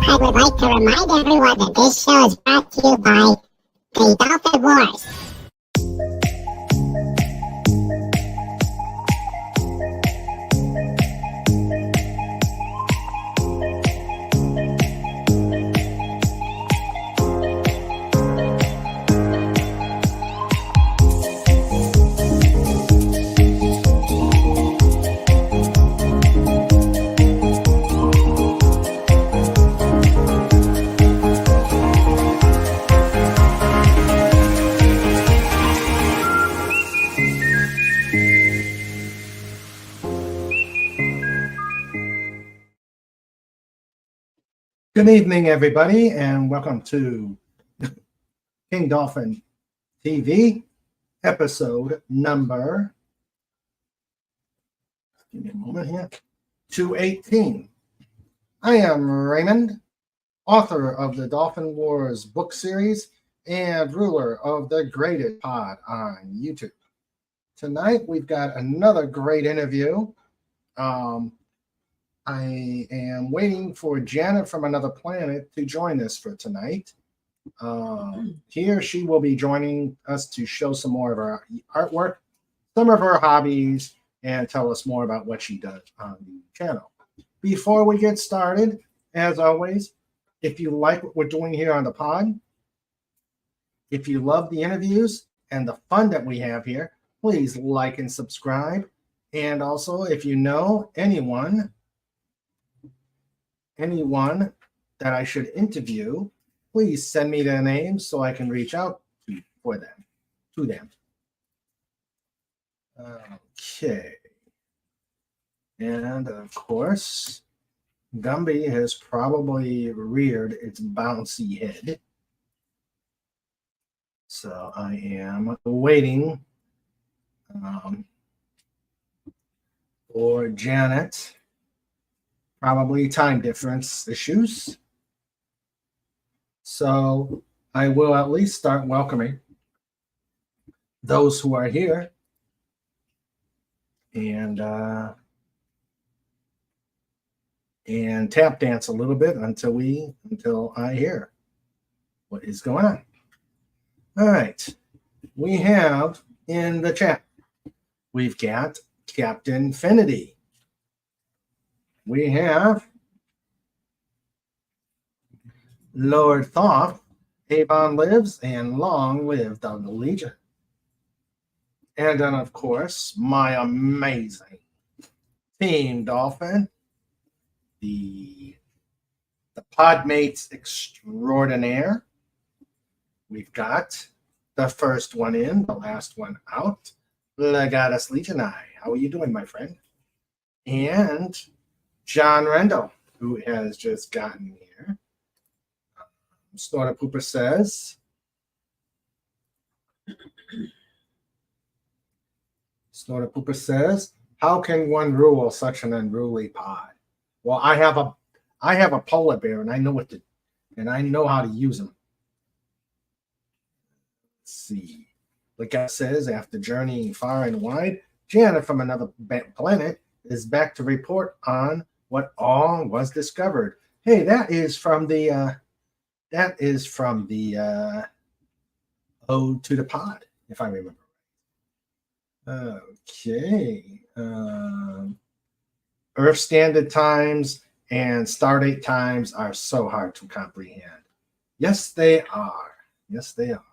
I would like to remind everyone that this show is brought to you by the Dolphin Wars. Good evening, everybody, and welcome to King Dolphin TV, episode number, give me a moment here, 218. I am Raymond, author of the Dolphin Wars book series and ruler of the Graded Pod on YouTube. Tonight, we've got another great interview. I am waiting for Janet from Another Planet to join us for tonight. Here she will be joining us to show some more of her artwork, some of her hobbies, and tell us more about what she does on the channel. Before we get started, as always, if you like what we're doing here on the pod, if you love the interviews and the fun that we have here, please like and subscribe. And also, if you know anyone that I should interview, please send me their names so I can reach out to them. Okay. And of course, Gumby has probably reared its bouncy head. So I am waiting for Janet. Probably time difference issues. So I will at least start welcoming those who are here and tap dance a little bit until I hear what is going on. All right. We have in the chat, we've got Captain Finity. We have Lord Thoth, Avon lives, and long live the Legion. And then, of course, my amazing Team Dolphin, the Podmates extraordinaire. We've got the first one in, the last one out, Legatus Legionii. How are you doing, my friend? And John Rendell, who has just gotten here. Snorter Pooper says, how can one rule such an unruly pod? Well, I have a polar bear, and I know how to use them. Let's see. Like I says, after journeying far and wide, Janet from Another Planet is back to report on what all was discovered. Hey, that is from the Ode to the Pod, if I remember right. Okay. Earth Standard Times and Stardate Times are so hard to comprehend. Yes, they are. Yes, they are.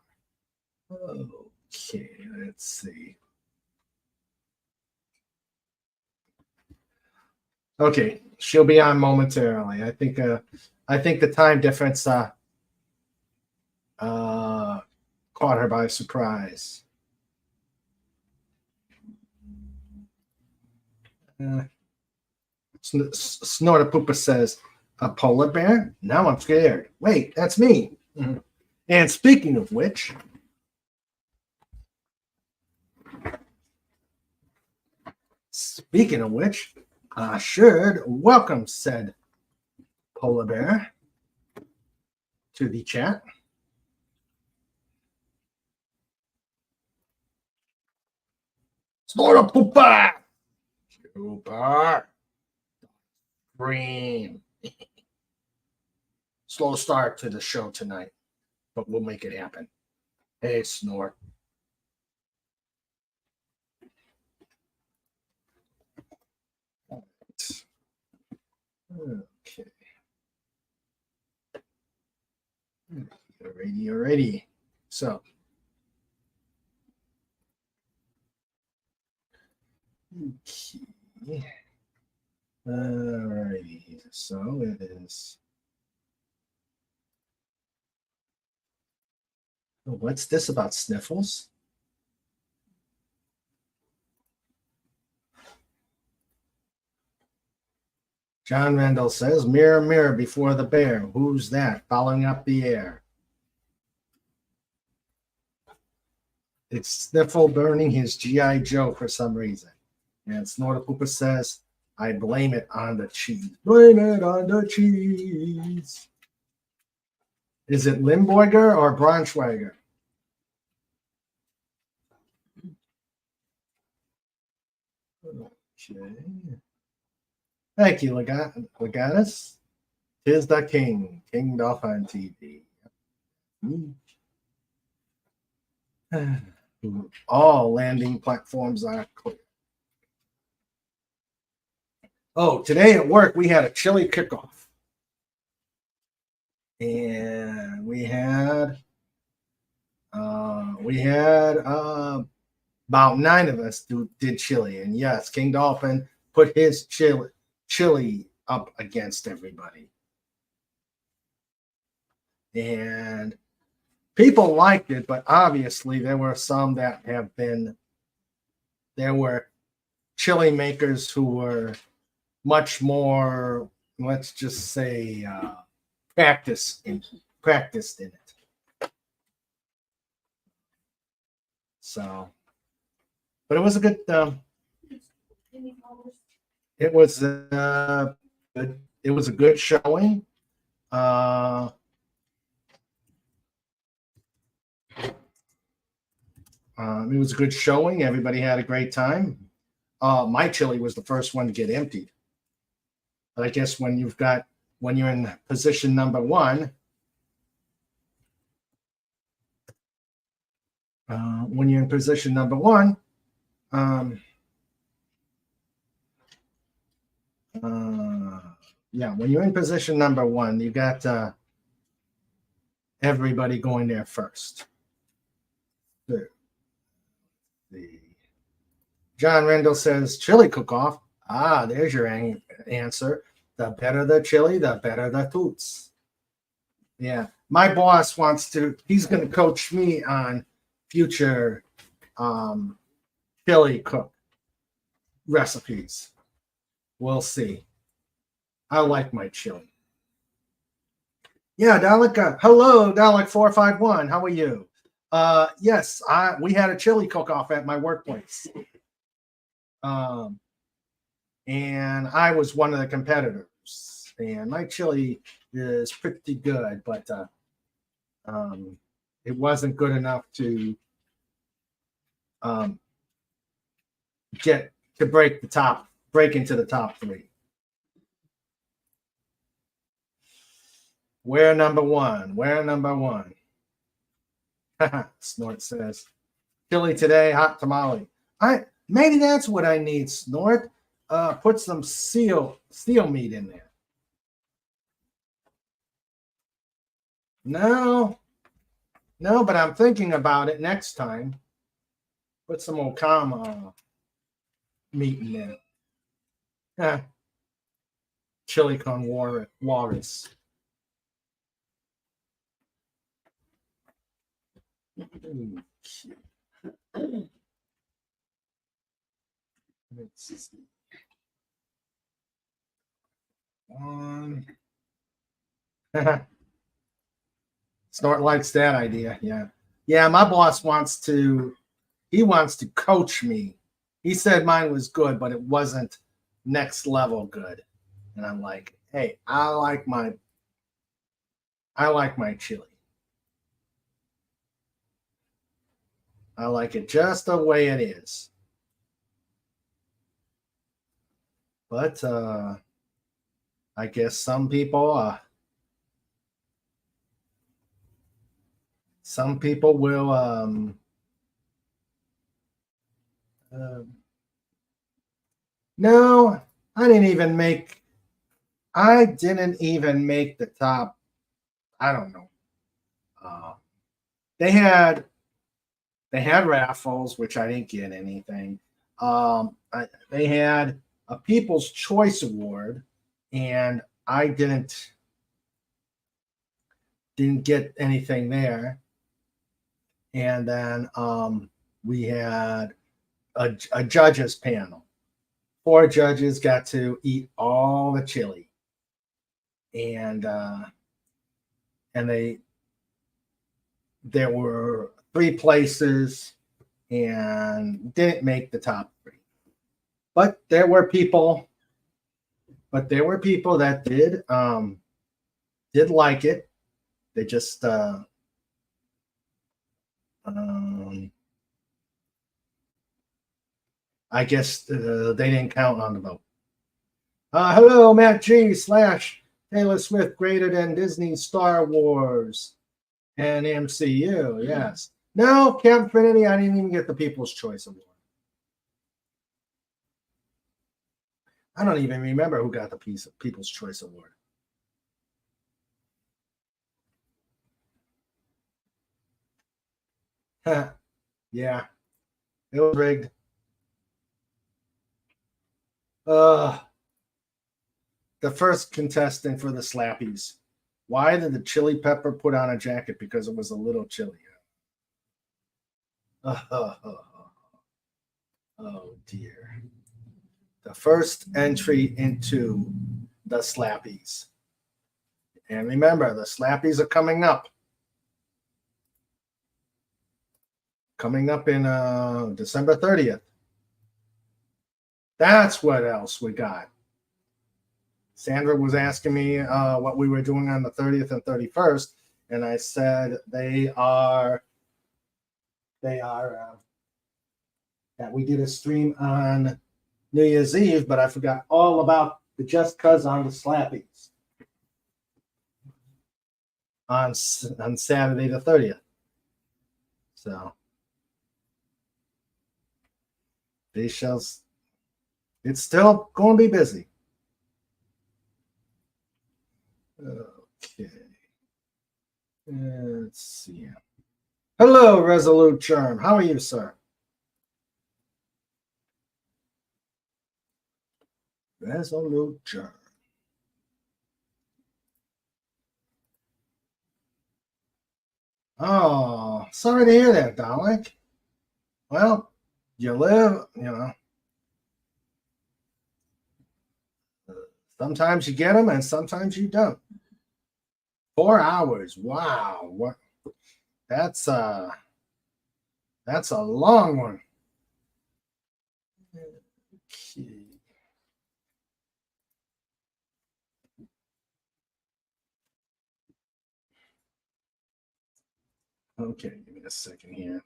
Okay, let's see. Okay, she'll be on momentarily. I think the time difference caught her by surprise. Snorter Pooper says, a polar bear? Now I'm scared. Wait, that's me. Mm-hmm. And speaking of which, I should welcome said polar bear to the chat. Snorter Pooper! Super! Green. slow start to the show tonight, but we'll make it happen. Hey, Snort. Okay. Alrighty. So, okay. Alrighty. So it is. Oh, what's this about sniffles? John Randall says, "Mirror, mirror before the bear. Who's that following up the air?" It's Sniffle burning his G.I. Joe for some reason. And Snortapoopa says, "I blame it on the cheese." Blame it on the cheese. Is it Limburger or Braunschweiger? Okay. Thank you, Legatus. Tis the King. King Dolph on TV. All landing platforms are clear. Oh, today at work we had a chili kickoff. And we had about 9 of us did chili. And yes, King Dolphin put his chili up against everybody. And people liked it, but obviously there were some that there were chili makers who were much more, let's just say, practiced in it. So, but it was a good. It was a good showing. It was a good showing. Everybody had a great time. My chili was the first one to get emptied. But I guess when you're in position number 1, when you're in position number 1, when you're in position number 1, you got everybody going there first. John Rendell says, "Chili cook-off." Ah, there's your answer. The better the chili, the better the toots. Yeah, my boss he's going to coach me on future chili cook recipes. We'll see. I like my chili. Yeah, Dalek. Hello, Dalek 451. How are you? Yes, we had a chili cook-off at my workplace. And I was one of the competitors. And my chili is pretty good, but it wasn't good enough to break into the top 3. We're number 1. Snort says, "Chili today, hot tamale." Maybe that's what I need, Snort. Put some seal meat in there. No, but I'm thinking about it next time. Put some Okama meat in there. Chili con Walrus. Let's see. Snort likes that idea. Yeah. My boss wants to coach me. He said mine was good, but it wasn't next level good. And I'm like, hey, I like my chili. I like it just the way it is. But I guess some people Some people will no, I didn't even make the top. I don't know. They had raffles, which I didn't get anything. They had a People's Choice Award, and I didn't get anything there. And then we had a judges panel. 4 judges got to eat all the chili, and there were 3 places and didn't make the top 3. But there were people that did like it. They just I guess they didn't count on the vote. Hello, Matt G / Taylor Swift greater than Disney, Star Wars, and MCU. Yes. No, Camp Trinity, I didn't even get the People's Choice Award. I don't even remember who got the People's Choice Award. Yeah, it was rigged. The first contestant for the Slappies. Why did the chili pepper put on a jacket? Because it was a little chilly. Oh dear. The first entry into the Slappies. And remember, the Slappies are coming up. Coming up in December 30th. That's what else we got. Sandra was asking me what we were doing on the 30th and 31st, and I said that we did a stream on New Year's Eve, but I forgot all about the Just Cuz on the Slappies on Saturday the 30th. So it's still going to be busy. Okay. Let's see. Hello, Resolute Charm. How are you, sir? Resolute Charm. Oh, sorry to hear that, Dalek. Well, you live, sometimes you get them and sometimes you don't. 4 hours. Wow. What? That's a long one. Okay, give me a second here.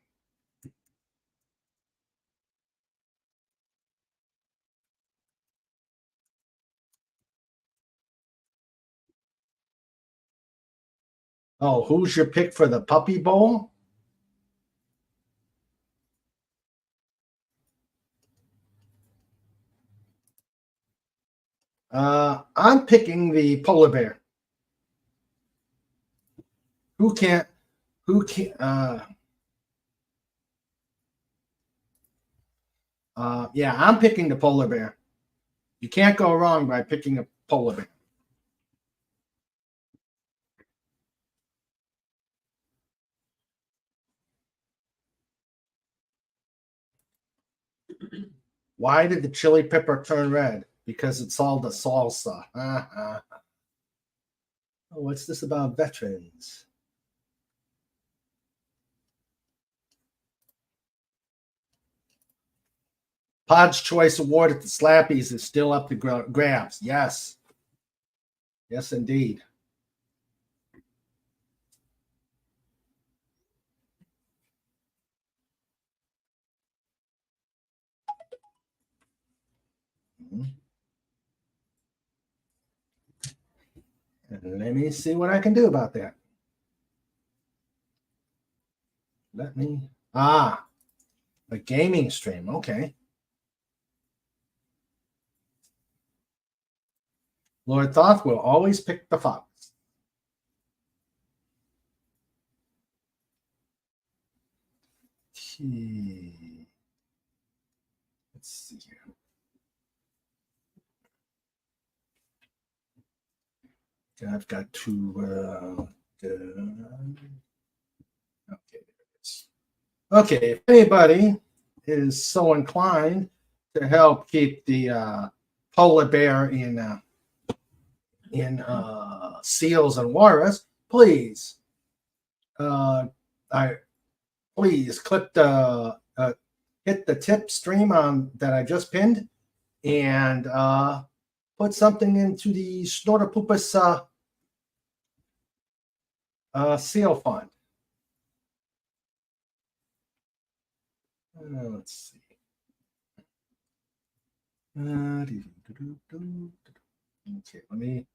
Oh, who's your pick for the Puppy Bowl? I'm picking the polar bear. Who can't? Yeah, I'm picking the polar bear. You can't go wrong by picking a polar bear. Why did the chili pepper turn red? Because it's all the salsa. Oh, what's this about veterans? Pod's Choice Award at the Slappies is still up to grabs. Yes. Yes, indeed. And let me see what I can do about that. Let me. A gaming stream. Okay. Lord Thoth will always pick the fox. Okay. Let's see here. I've got to. Okay. Okay. If anybody is so inclined to help keep the polar bear in seals and walrus, please. Please click the hit the tip stream on that I just pinned, and put something into the Snortopupus seal fund. Let's see. Okay, let me.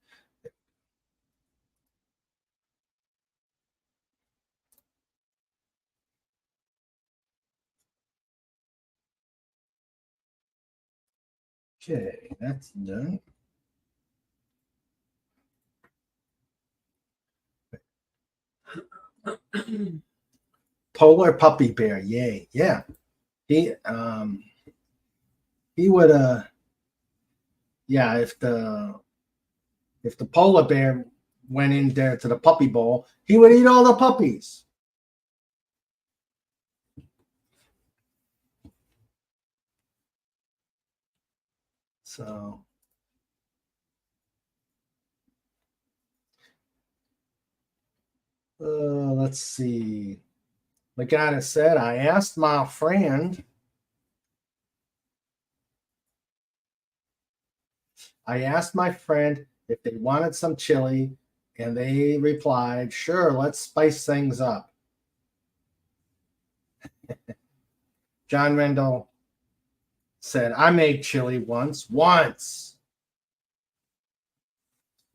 Okay, that's done. Polar puppy bear, yay. Yeah. He would yeah, if the polar bear went in there to the puppy bowl, he would eat all the puppies. So let's see. Magana said, I asked my friend if they wanted some chili, and they replied, sure, let's spice things up. John Rendell said, I made chili once.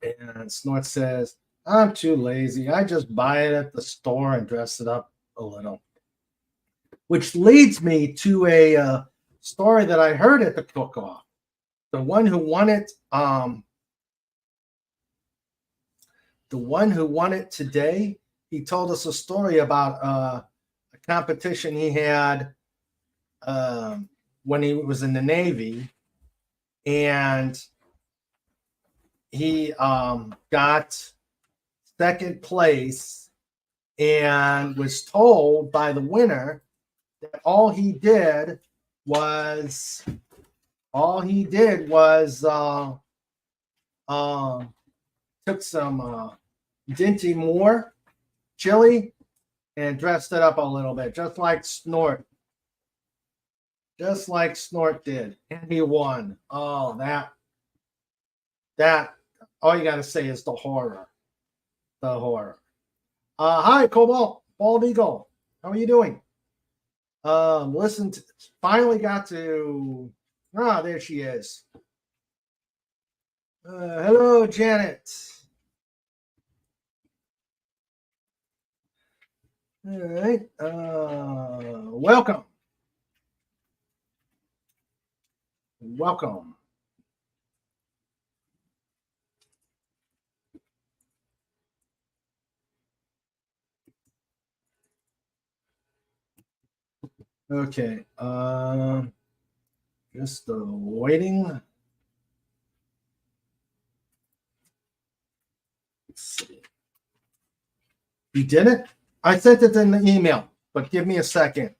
And Snort says, I'm too lazy. I just buy it at the store and dress it up a little. Which leads me to a story that I heard at the cook-off. The one who won it, today, he told us a story about a competition he had when he was in the Navy, and he got second place and was told by the winner that all he did was took some Dinty Moore chili and dressed it up a little bit, just like Snort did, and he won. Oh, that all you got to say is the horror. Hi, Cobalt, Bald Eagle. How are you doing? Finally got to. There she is. Hello, Janet. All right. Welcome. Okay. Just waiting. Let's see. You did it? I sent it in the email, but give me a second.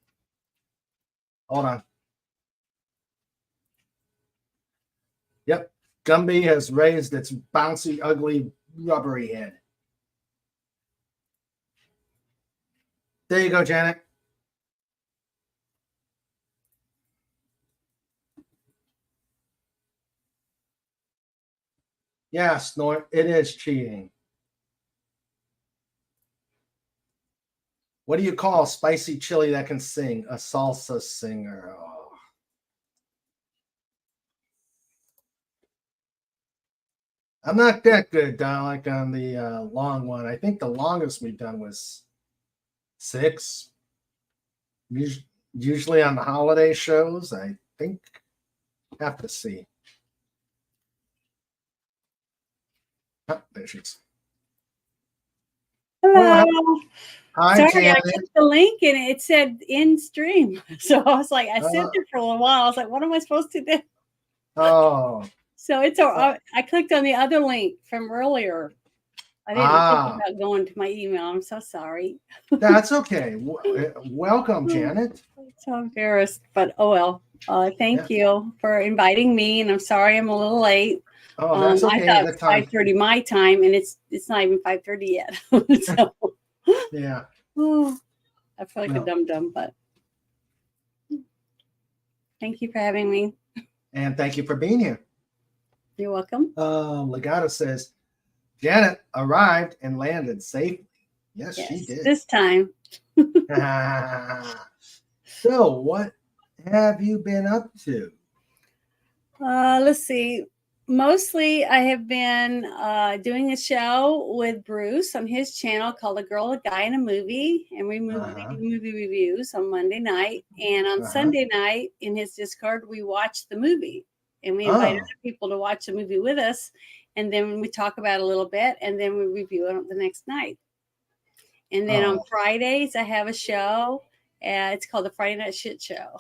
Hold on. Yep. Gumby has raised its bouncy, ugly, rubbery head. There you go, Janet. Yeah, Snort, it is cheating. What do you call spicy chili that can sing? A salsa singer. Oh. I'm not that good, Don, like on the long one. I think the longest we've done was 6. Usually on the holiday shows, I think. Have to see. Oh, there she is. Hello. Hi, Sorry, Janet. I clicked the link and it said in stream. So I was like, I sent it for a little while. I was like, what am I supposed to do? Oh, So it's I clicked on the other link from earlier. I didn't think about going to my email. I'm so sorry. That's okay. Welcome, Janet. I'm so embarrassed, but oh well. Thank you for inviting me, and I'm sorry I'm a little late. Oh, that's okay. I thought it's 5:30 my time, and it's not even 5:30 yet. So, yeah. I feel like a dum-dum, but thank you for having me. And thank you for being here. You're welcome. Legato says, Janet arrived and landed safely. Yes, she did. This time. So, what have you been up to? Let's see. Mostly I have been doing a show with Bruce on his channel called A Girl, a Guy, and a Movie. And we do movie reviews on Monday night. And on Sunday night in his Discord, we watch the movie. And we invite other people to watch the movie with us. And then we talk about it a little bit. And then we review it the next night. And then on Fridays, I have a show. It's called the Friday Night Shit Show.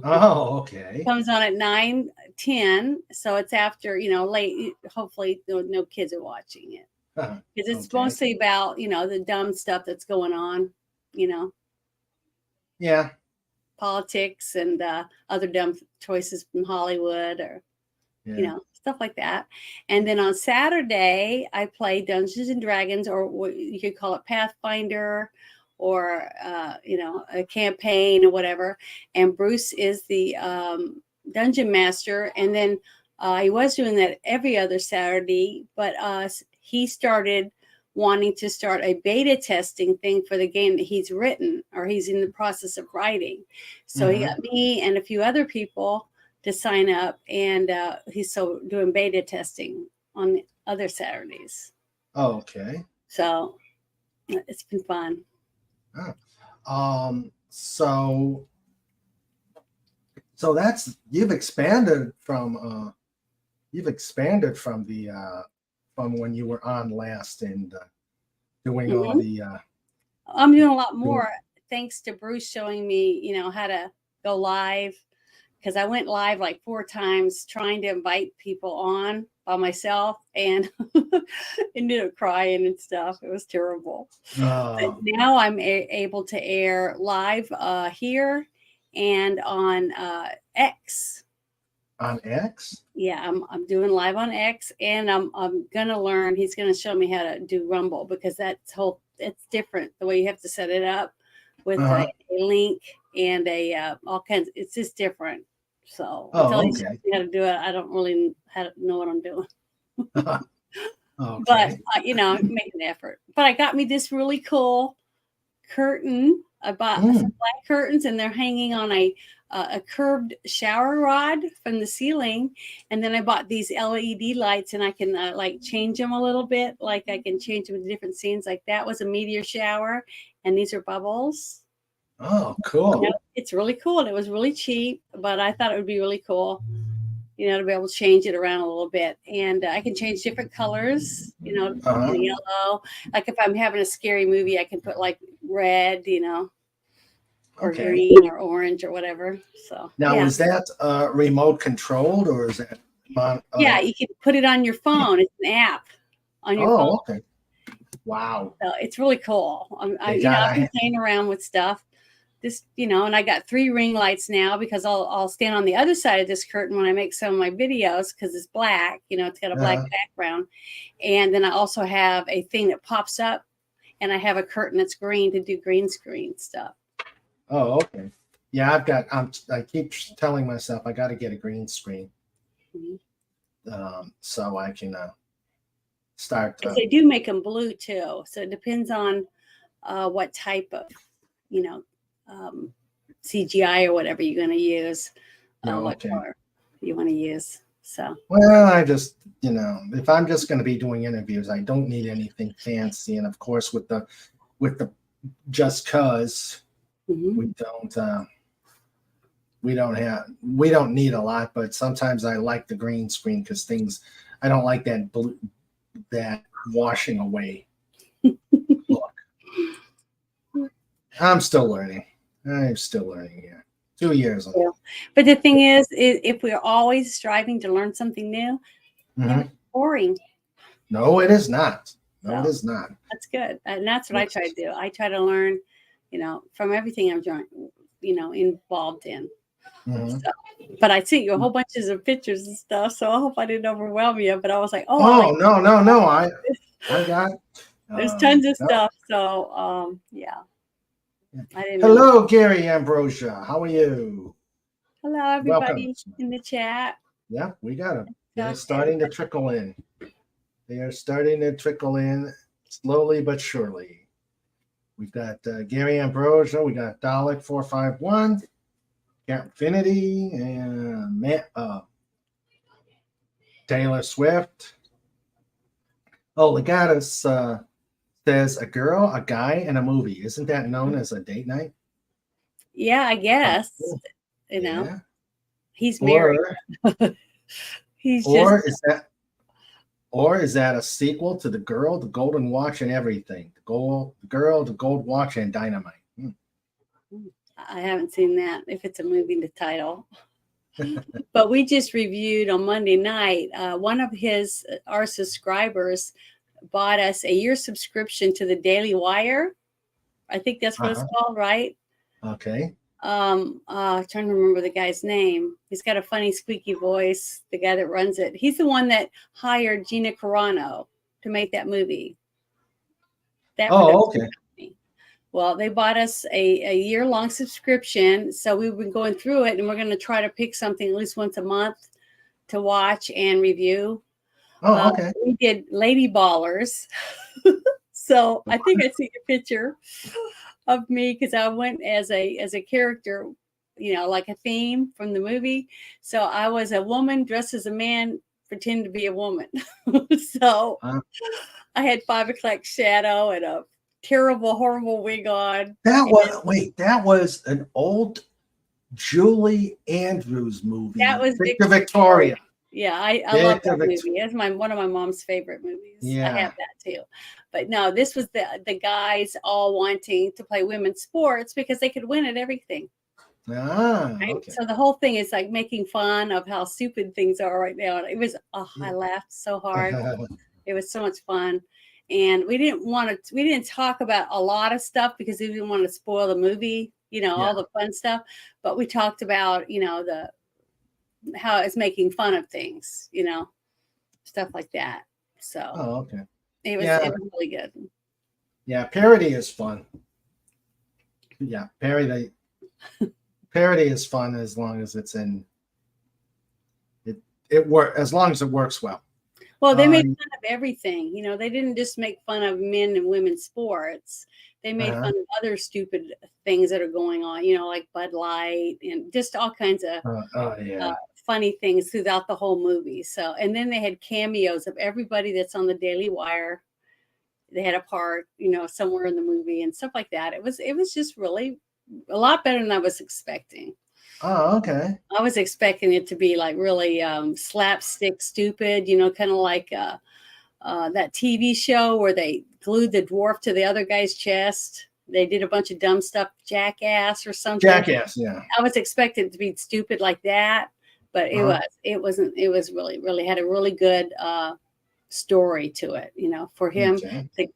Oh, okay. It comes on at 9:10, so it's after late. Hopefully, no kids are watching it because it's mostly about the dumb stuff that's going on. Yeah, politics and other dumb choices from Hollywood or stuff like that. And then on Saturday, I play Dungeons and Dragons, or what you could call it Pathfinder, or a campaign or whatever. And Bruce is the dungeon master. And then he was doing that every other Saturday, but he started wanting to start a beta testing thing for the game that he's written, or he's in the process of writing. So he got me and a few other people to sign up, and he's doing beta testing on the other Saturdays. Oh, okay. So it's been fun. So that's you've expanded from the from when you were on last and doing all the I'm doing a lot more thanks to Bruce showing me how to go live, because I went live like 4 times trying to invite people on by myself and ended up crying and stuff. It was terrible. But now I'm able to air live here and on X. On X? Yeah, I'm doing live on X, and I'm gonna learn. He's gonna show me how to do Rumble, because it's different the way you have to set it up with a link and all kinds. It's just different. So until he shows me how to do it, I don't really know what I'm doing. But make an effort. But I got me this really cool curtain. I bought some black curtains, and they're hanging on a curved shower rod from the ceiling. And then I bought these LED lights, and I can change them a little bit. Like I can change them to different scenes. Like that was a meteor shower, and these are bubbles. Oh, cool. It's really cool. And it was really cheap, but I thought it would be really cool, to be able to change it around a little bit. And I can change different colors, yellow. Like if I'm having a scary movie, I can put like red, or green or orange or whatever. So now, is that remote controlled, or is that yeah, you can put it on your phone. It's an app on your phone. Okay. Wow. So it's really cool. I've been playing around with stuff. And I got 3 ring lights now, because I'll stand on the other side of this curtain when I make some of my videos, because it's black, it's got a black background. And then I also have a thing that pops up, and I have a curtain that's green to do green screen stuff. Oh, okay. Yeah, I keep telling myself I got to get a green screen, so I can start. Because they do make them blue too, so it depends on what type of, CGI or whatever you're going to use, what color you want to use. So. Well, I just, if I'm just going to be doing interviews, I don't need anything fancy, and of course with the just cause. Mhm. We don't need a lot, but sometimes I like the green screen because I don't like that washing away look. I'm still learning. Yeah. 2 years on. Yeah. But the thing is, if we're always striving to learn something new, never Mhm. boring. No, it is not. No, So it is not. that's good. And that's what I Yes. try to do. I try to learn, from everything I'm involved in. Mhm. So, but I sent you a whole bunches of pictures and stuff, so I hope I didn't overwhelm you. But I was like, oh, I like Oh, no. I got. there's tons of No. stuff. So yeah, I didn't know. Hello, Gary Ambrosia. How are you? Hello, Welcome. everybody in the chat. Yeah, we got them. They're Okay. starting to trickle in. They are starting to trickle in slowly but surely. We've got Gary Ambrosia. We got Dalek 451, Cap Infinity, and Taylor Swift. Oh, Legatus says a girl, a guy, and a movie. Isn't that known as a date night? Yeah, I guess. Cool. Yeah. He's married. He's just Or is that a sequel to The Girl, The Golden Watch, and Everything? The Girl, The Gold Watch, and Dynamite. I haven't seen that. If it's a movie, the title. But we just reviewed on Monday night. One of our subscribers bought us a year subscription to the Daily Wire. I think that's what it's called, right? Okay. Trying to remember the guy's name. He's got a funny squeaky voice, the guy that runs it. He's the one that hired Gina Carano to make that movie. Okay. Company. Well, they bought us a year-long subscription, so we've been going through it, and we're going to try to pick something at least once a month to watch and review. Oh, okay. We did Lady Ballers. So I think I see a picture of me because I went as a character, like a theme from the movie. So I was a woman dressed as a man, pretend to be a woman. So I had 5 o'clock shadow and a terrible, horrible wig on. That was an old Julie Andrews movie. That was Victor Victoria. Yeah, I love that movie. It's one of my mom's favorite movies. Yeah. I have that too. But no, this was the guys all wanting to play women's sports because they could win at everything. Right? Okay. So the whole thing is like making fun of how stupid things are right now. It was I laughed so hard. It was so much fun. And we didn't talk about a lot of stuff because we didn't want to spoil the movie, all the fun stuff. But we talked about, how it's making fun of things, stuff like that. So okay. It was really good. Yeah, parody is fun. Yeah, parody is fun as long as it's in as long as it works well. Well, they made fun of everything. They didn't just make fun of men and women's sports. They made fun of other stupid things that are going on, like Bud Light and just all kinds of funny things throughout the whole movie. So, and then they had cameos of everybody that's on the Daily Wire. They had a part, somewhere in the movie and stuff like that. It was just really a lot better than I was expecting. Oh, okay. I was expecting it to be like really slapstick stupid, kind of like that TV show where they glued the dwarf to the other guy's chest. They did a bunch of dumb stuff, Jackass or something. Jackass, yeah. I was expecting it to be stupid like that, but it wasn't. It was really had a really good story to it. For him,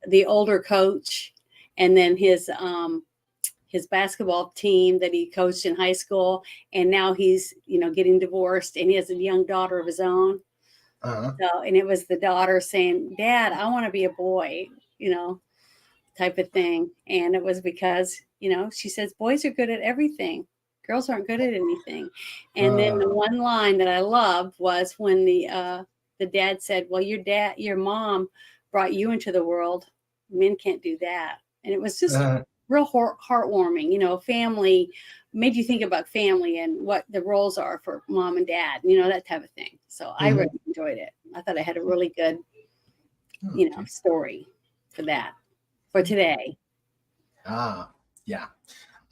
the older coach, and then his basketball team that he coached in high school, and now he's getting divorced, and he has a young daughter of his own. So, and it was the daughter saying, "Dad, I want to be a boy," type of thing. And it was because she says boys are good at everything, girls aren't good at anything. And then the one line that I loved was when the dad said, "Well, your mom brought you into the world. Men can't do that." And it was just real heartwarming. Family made you think about family and what the roles are for mom and dad, that type of thing. So I really enjoyed it. I thought I had a really good, story for today. Yeah.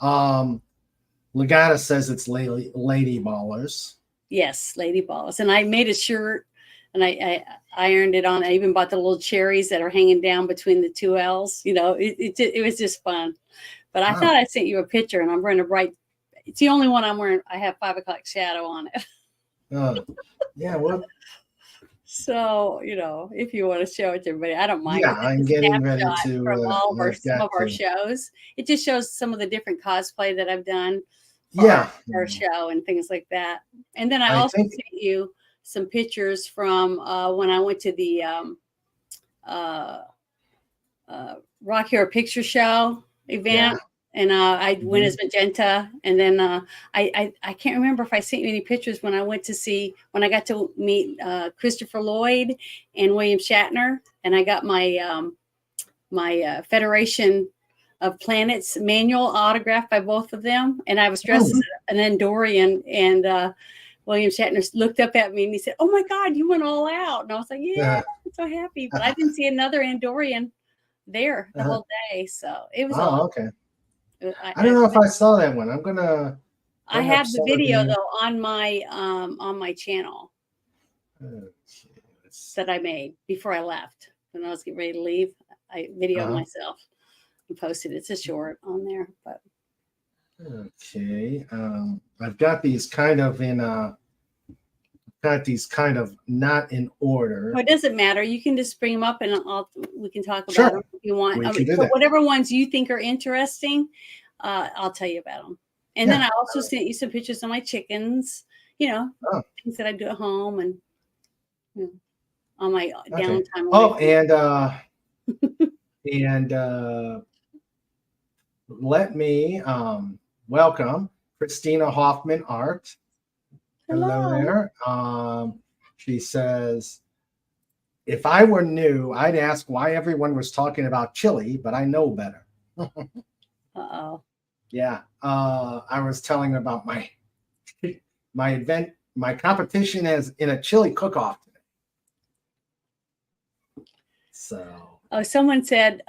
Legata says it's Lady Ballers. Yes, Lady Balls. And I made a shirt and I ironed it on. I even bought the little cherries that are hanging down between the two L's. You know, it was just fun. But I thought I sent you a picture, and I'm wearing a bright. It's the only one I'm wearing. I have 5 o'clock shadow on it. Yeah, well. So, you know, if you want to show it to everybody, I don't mind. Yeah, I'm getting ready to. From all of some of our shows. It just shows some of the different cosplay that I've done. Yeah. Our show and things like that. And then I also sent you some pictures from when I went to the Rock Hero Picture Show event. Yeah. And I went as Magenta, and then I can't remember if I sent you any pictures when I got to meet Christopher Lloyd and William Shatner, and I got my my Federation of Planets manual autographed by both of them, and I was dressed as an Andorian, and William Shatner looked up at me and he said, "Oh my God, you went all out!" And I was like, "Yeah, I'm so happy," but I didn't see another Andorian there the whole day, so it was okay. I don't know if I saw that one. I'm gonna. I have the video though on my channel that I made before I left. When I was getting ready to leave, I videoed myself and posted it. It's a short on there, but okay. I've got these kind of not in order. Well, it doesn't matter. You can just bring them up and we can talk about them if you want. So whatever ones you think are interesting, I'll tell you about them. And then I also sent you some pictures of my chickens, you know, things that I do at home and on my downtime. Oh, and let me welcome Christina Hoffman Art. Hello there. She says, if I were new, I'd ask why everyone was talking about chili, but I know better. Uh-oh. Yeah. I was telling about my event, my competition is in a chili cook-off today. So. Oh, someone said,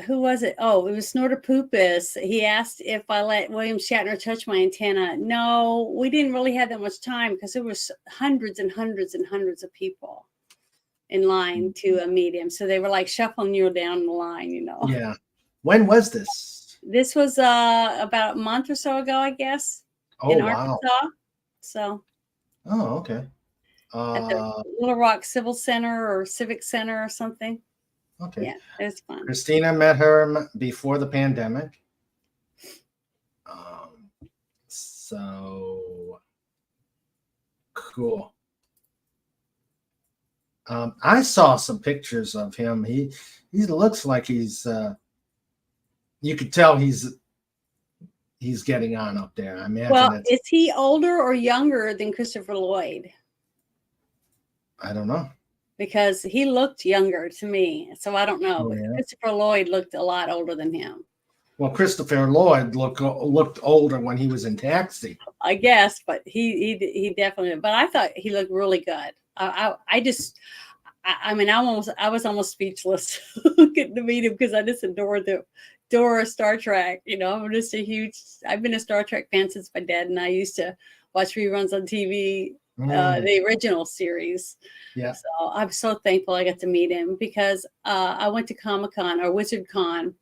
who was it? Oh, it was Snorter Poopus. He asked if I let William Shatner touch my antenna. No, we didn't really have that much time because there was hundreds and hundreds and hundreds of people in line to meet him. So they were like shuffling you down the line, you know. Yeah. When was this? This was about a month or so ago, I guess. Oh, in Arkansas. So. Oh, okay. At the Little Rock Civil Center or Civic Center or something. Okay. Yeah, it was fun. Christina met her before the pandemic. So cool. I saw some pictures of him. He looks like he's. You could tell he's getting on up there. I imagine. Well, is he older or younger than Christopher Lloyd? I don't know. Because he looked younger to me. So I don't know. But Christopher Lloyd looked a lot older than him. Well, Christopher Lloyd looked older when he was in Taxi. I guess, but he definitely, but I thought he looked really good. I was almost speechless getting to meet him because I just adore Star Trek. You know, I've been a Star Trek fan since my dad and I used to watch reruns on TV. The original series. Yeah. So I'm so thankful I got to meet him because I went to Comic-Con or WizardCon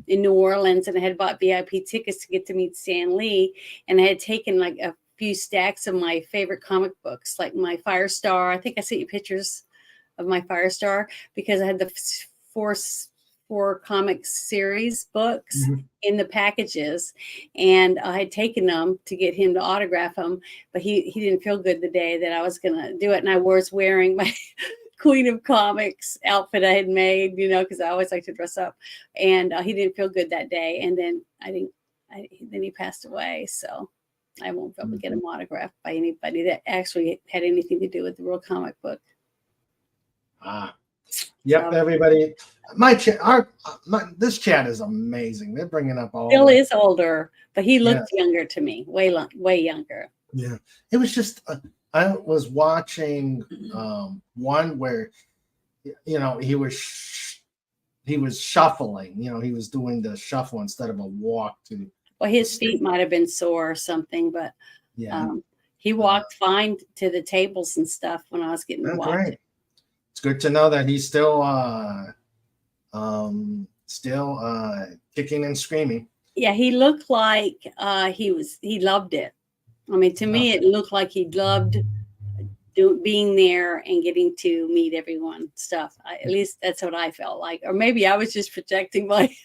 in New Orleans and I had bought VIP tickets to get to meet Stan Lee, and I had taken like a few stacks of my favorite comic books, like my Firestar. I think I sent you pictures of my Firestar because I had the four comic series books in the packages, and I had taken them to get him to autograph them, but he didn't feel good the day that I was gonna do it, and I was wearing my Queen of Comics outfit I had made, you know, because I always like to dress up, and he didn't feel good that day, and then then he passed away, so I won't be able to get him autographed by anybody that actually had anything to do with the real comic book. Yep, everybody. This chat is amazing. They're bringing up all. Bill is older, but he looked younger to me, way younger. Yeah, it was just. I was watching one where, you know, he was shuffling. You know, he was doing the shuffle instead of a walk to Well, his feet might have been sore or something, but Yeah. he walked fine to the tables and stuff when I was getting to watch Great. it. It's good to know that he's still kicking and screaming. Yeah, he looked like he loved it. I mean, to me, it looked like he loved being there and getting to meet everyone stuff. At least that's what I felt like. Or maybe I was just projecting my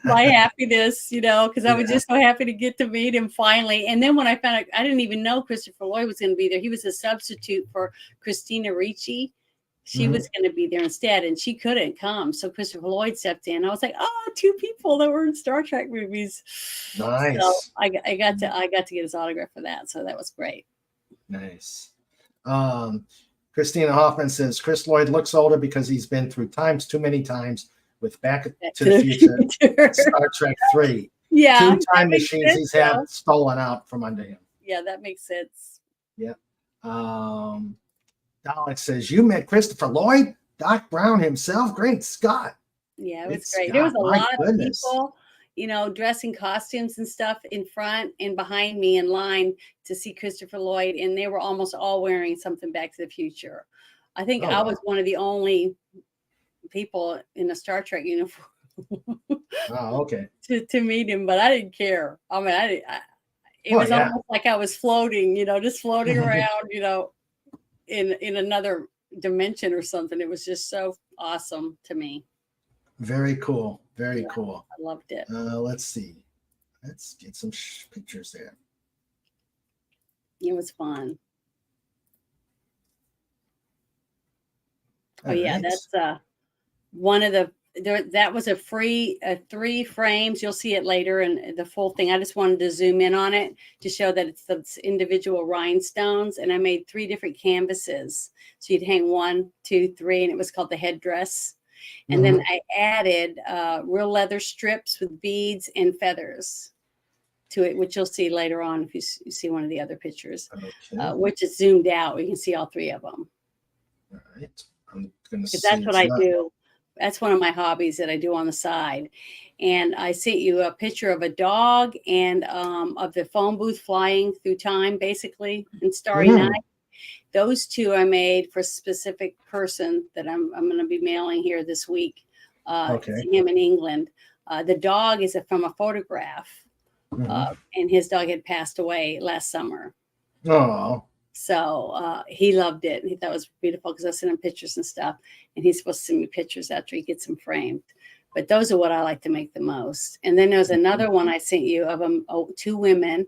happiness, because I was just so happy to get to meet him finally. And then when I found out, I didn't even know Christopher Lloyd was going to be there. He was a substitute for Christina Ricci. She was going to be there instead, and she couldn't come. So Christopher Lloyd stepped in. I was like, oh, 2 people that were in Star Trek movies. Nice. So I got to get his autograph for that. So that was great. Nice. Christina Hoffman says Chris Lloyd looks older because he's been through times too many times with Back to the Future, Star Trek 3. Yeah. 2 time machines he's had stolen out from under him. Yeah, that makes sense. Yeah. Dalek says, you met Christopher Lloyd? Doc Brown himself? Great Scott. Yeah, it was great. There was a lot of people, dressing costumes and stuff in front and behind me in line to see Christopher Lloyd, and they were almost all wearing something Back to the Future. I think I was one of the only people in a Star Trek uniform okay. to meet him, but I didn't care. I mean, it was almost like I was floating, just floating around, in another dimension or something. It was just so awesome to me. Very cool. Very cool. I loved it. Let's see. Let's get some pictures there. It was fun. All right. That's one of that was a free 3 frames. You'll see it later in the full thing. I just wanted to zoom in on it to show that it's the individual rhinestones. And I made 3 different canvases. So you'd hang 1, 2, 3, and it was called the headdress. And then I added real leather strips with beads and feathers to it, which you'll see later on if you see one of the other pictures, which is zoomed out. You can see all 3 of them. All right. I'm going to see. That's what I do. That's one of my hobbies that I do on the side. And I sent you a picture of a dog and of the phone booth flying through time, basically, in Starry Night. Those 2 I made for a specific person that I'm going to be mailing here this week. To him in England. The dog is from a photograph, and his dog had passed away last summer. Oh. So he loved it. He thought it was beautiful because I sent him pictures and stuff. And he's supposed to send me pictures after he gets them framed. But those are what I like to make the most. And then there's another one I sent you of 2 women.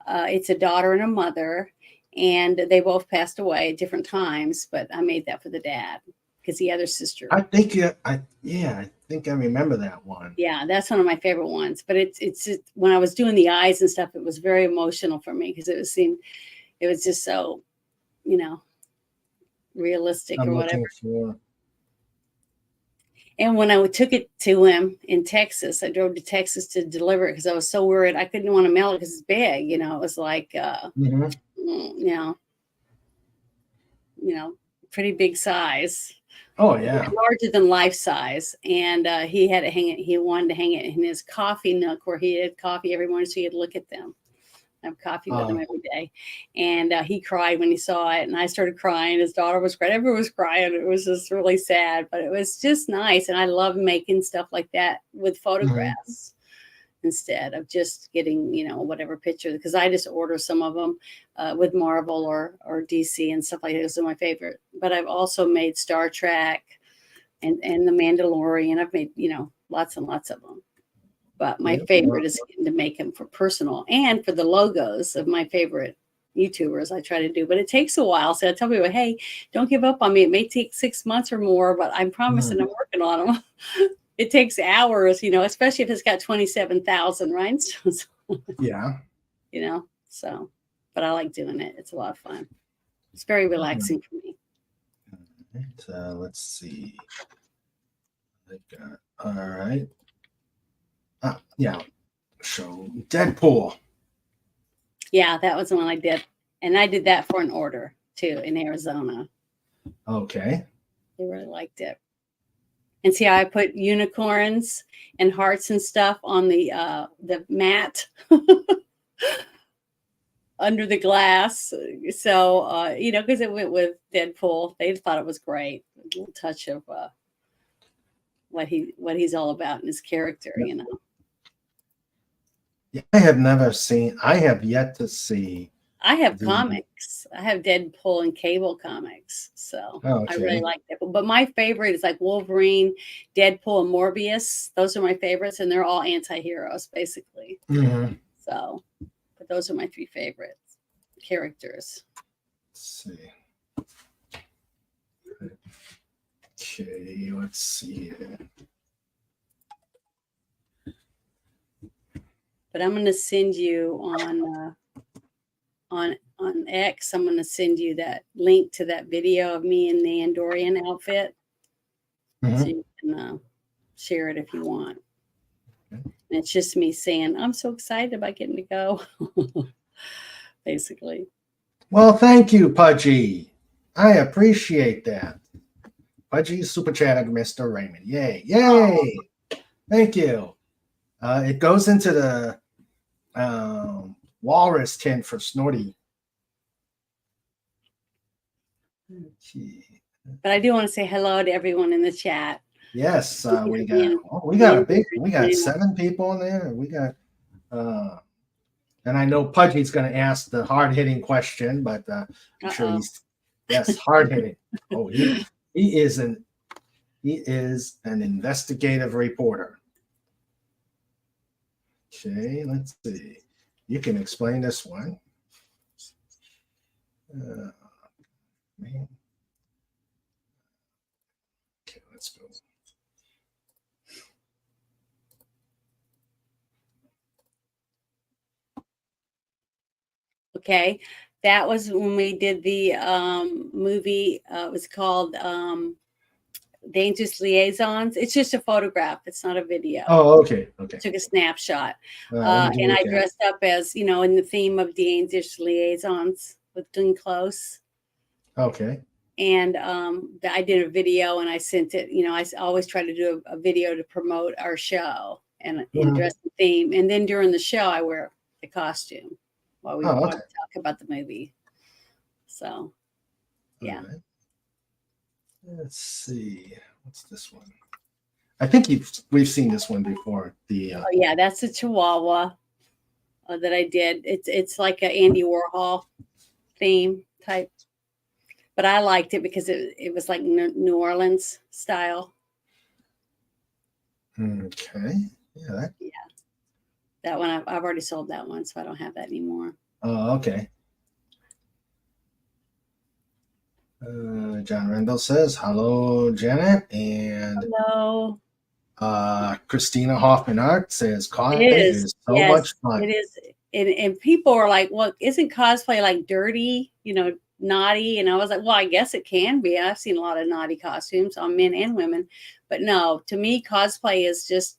It's a daughter and a mother. And they both passed away at different times. But I made that for the dad because the other sister. I think I remember that one. Yeah, that's one of my favorite ones. But it's when I was doing the eyes and stuff, it was very emotional for me because it was just so, realistic or whatever. And when I took it to him in Texas, I drove to Texas to deliver it because I was so worried. I couldn't want to mail it because it's big. It was like, pretty big size. Oh, yeah. Larger than life size. And he had to hang it. He wanted to hang it in his coffee nook where he had coffee every morning so he could look at them. I have coffee with him every day. And he cried when he saw it. And I started crying. His daughter was crying. Everyone was crying. It was just really sad. But it was just nice. And I love making stuff like that with photographs instead of just getting, whatever picture. Because I just order some of them with Marvel or DC and stuff like that. Those are my favorite. But I've also made Star Trek and The Mandalorian. I've made, lots and lots of them. But my favorite is to make them for personal and for the logos of my favorite YouTubers I try to do. But it takes a while. So I tell people, hey, don't give up on me. It may take 6 months or more, but I'm promising I'm working on them. It takes hours, especially if it's got 27,000 rhinestones. Yeah. So, but I like doing it. It's a lot of fun. It's very relaxing for me. All right, let's see. All right. Yeah. So Deadpool. Yeah, that was the one I did. And I did that for an order too in Arizona. Okay. They really liked it. And see how I put unicorns and hearts and stuff on the mat under the glass. So because it went with Deadpool, they thought it was great. A little touch of what he's all about in his character, Yeah, I have yet to see. I have comics. I have Deadpool and Cable comics, so I really like Deadpool. But my favorite is like Wolverine, Deadpool, and Morbius. Those are my favorites, and they're all anti-heroes, basically. Mm-hmm. So, but those are my 3 favorite characters. Let's see. Okay, let's see here. But I'm going to send you on X. I'm going to send you that link to that video of me in the Andorian outfit, so you can share it if you want. Okay. And it's just me saying I'm so excited about getting to go, basically. Well, thank you, Pudgy. I appreciate that. Pudgy super chatted Mr. Raymond. Yay! Yay! Thank you. It goes into the walrus tent for Snorty. Okay. But I do want to say hello to everyone in the chat. Yes, we got 7 people in there. We got and I know Pudgy's going to ask the hard-hitting question, but I'm sure he's hard-hitting. Oh, he is an investigative reporter. Okay, let's see. You can explain this one. Okay, let's go. Okay, that was when we did the movie. It was called Dangerous Liaisons. It's just a photograph. It's not a video. Oh, okay. Okay. Took a snapshot. And I dressed up as, in the theme of Dangerous Liaisons with Glenn Close. Okay. And I did a video and I sent it. I always try to do a video to promote our show and dress the theme. And then during the show, I wear the costume while we want to talk about the movie. So, yeah. Right. Let's see. What's this one? I think we've seen this one before. Oh yeah, that's a Chihuahua that I did. It's like an Andy Warhol theme type, but I liked it because it was like New Orleans style. Okay. Yeah. That one I've already sold that one, so I don't have that anymore. Oh, okay. John Rendell says, hello, Janet. And hello. Christina Hoffman Art says, cosplay is so much fun. It is. And people are like, well, isn't cosplay like dirty, naughty? And I was like, well, I guess it can be. I've seen a lot of naughty costumes on men and women. But no, to me, cosplay is just,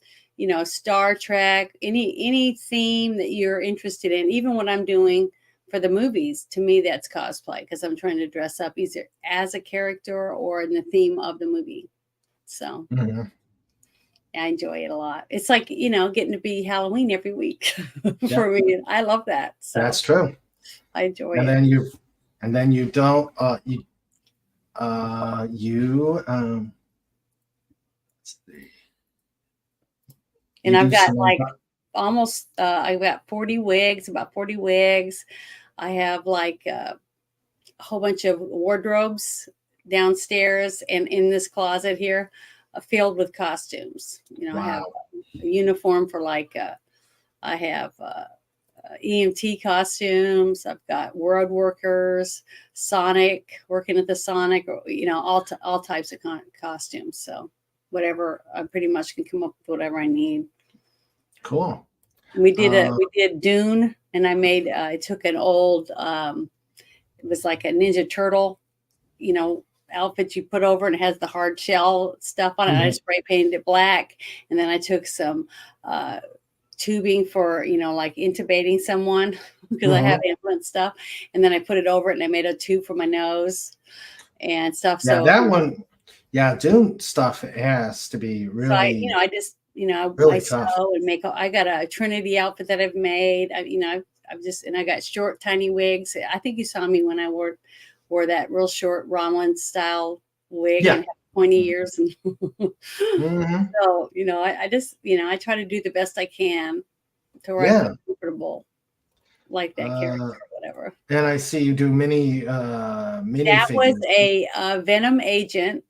Star Trek, any theme that you're interested in, even what I'm doing for the movies, to me, that's cosplay because I'm trying to dress up either as a character or in the theme of the movie. So I enjoy it a lot. It's like, getting to be Halloween every week for me. I love that. So that's true. I enjoy it. And then you don't, let's see. And I've got like almost, I've got about 40 wigs. I have like a whole bunch of wardrobes downstairs and in this closet here filled with costumes. I have a uniform for I have EMT costumes. I've got world workers, Sonic, working at the Sonic, all types of costumes. So whatever, I pretty much can come up with whatever I need. Cool. We did Dune, and I took an old, it was like a Ninja Turtle, outfit you put over, and it has the hard shell stuff on it. I spray painted it black, and then I took some tubing for like intubating someone because I have implant stuff, and then I put it over it, and I made a tube for my nose and stuff. Yeah, so that one. Yeah, Dune stuff has to be So really, I just, I really tough. sew and make. I got a Trinity outfit that I've made. I've just, and I got short, tiny wigs. I think you saw me when I wore that real short Ronlin style wig Yeah. and had pointy ears. And Hmm. so, I just, I try to do the best I can to where I Yeah. feel comfortable, like that character Uh, or whatever. and I see you do mini That was figures. a Venom agent,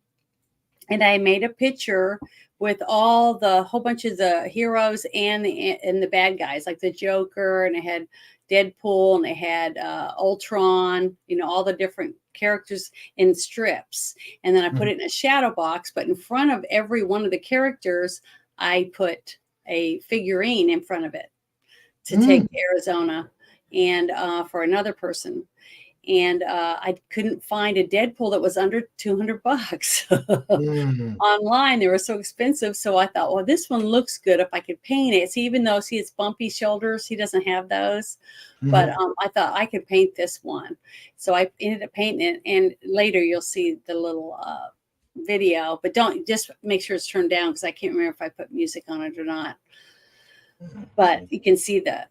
and I made a picture with all the whole bunch of the heroes and the bad guys, like the Joker, and it had Deadpool, and they had Ultron, all the different characters in strips. And then I put Mhm. it in a shadow box, but in front of every one of the characters, I put a figurine in front of it to take Mm. to Arizona and for another person. And I couldn't find a Deadpool that was under $200 Mm. online. They were so expensive. So I thought, well, this one looks good if I could paint it. See, even though it's bumpy shoulders, he doesn't have those. But Mhm. I thought I could paint this one. So I ended up painting it. And later you'll see the little video, but don't just make sure it's turned down because I can't remember if I put music on it or not. But you can see the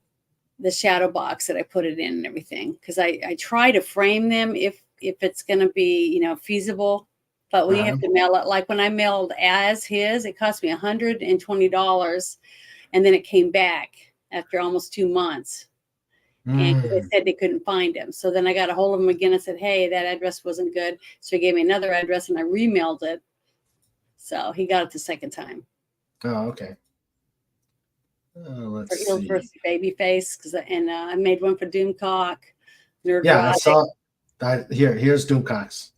shadow box that I put it in and everything, because I try to frame them if it's going to be feasible. But when you have to mail it, like when I mailed as his, it cost me $120, and then it came back after almost 2 months, and 'cause they Mm. said they couldn't find him. So then I got a hold of him again and said, "Hey, that address wasn't good." So he gave me another address, and I remailed it. So he got it the second time Oh, okay. for Let's Heels see. versus Babyface, and I made one for Doomcock, Nerd Yeah, I Roddick. saw that. Here's Doomcox.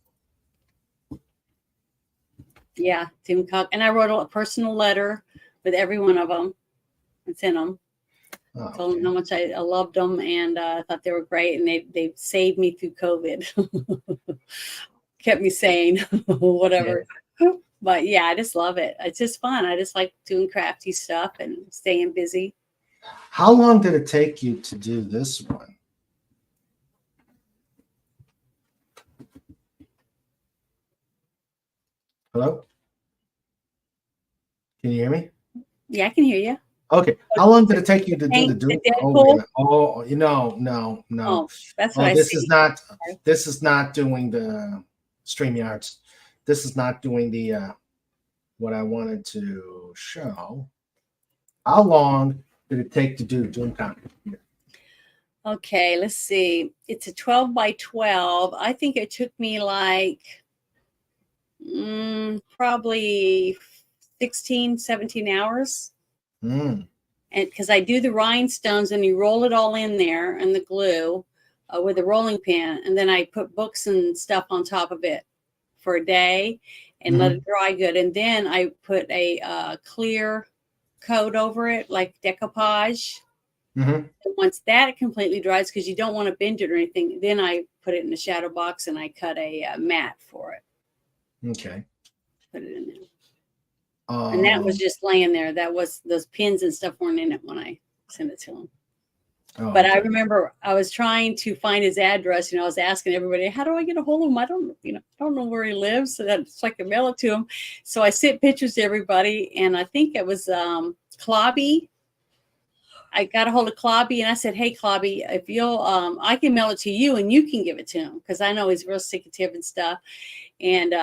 Yeah, Tim Cook. And I wrote a personal letter with every one of them and sent them. Oh, Told them okay. how much I loved them, and I thought they were great. And they saved me through COVID, kept me sane, Yeah. whatever. But yeah, I just love it. It's just fun. I just like doing crafty stuff and staying busy. How long did it take you to do this one? Hello? Can you hear me? Yeah, I can hear you. Okay. How long did it take you to do the Paint the Doom? Oh, Deadpool. yeah. Oh, no. Oh, that's what Oh, I see. this is not doing the StreamYards. This is not doing the what I wanted to show. How long did it take to do Doomcock? Okay, let's see. It's a 12 by 12. I think it took me like probably 16, 17 hours. Mm. And because I do the rhinestones and you roll it all in there and the glue with a rolling pin. And then I put books and stuff on top of it for a day and let Hmm. it dry good. And then I put a clear coat over it, like decoupage. Hmm. And once that completely dries, because you don't want to bend it or anything, then I put it in the shadow box and I cut a mat for it. Okay. Put it in there. And that was just laying there. That was, those pins and stuff weren't in it when I sent it to him. But I Okay. remember I was trying to find his address. I was asking everybody, how do I get a hold of him? I don't know where he lives, so so I can mail it to him. So I sent pictures to everybody, and I think it was Clobby. I got a hold of Clobby, and I said, "Hey, Clobby, if you'll, I can mail it to you, and you can give it to him because I know he's real secretive and stuff." And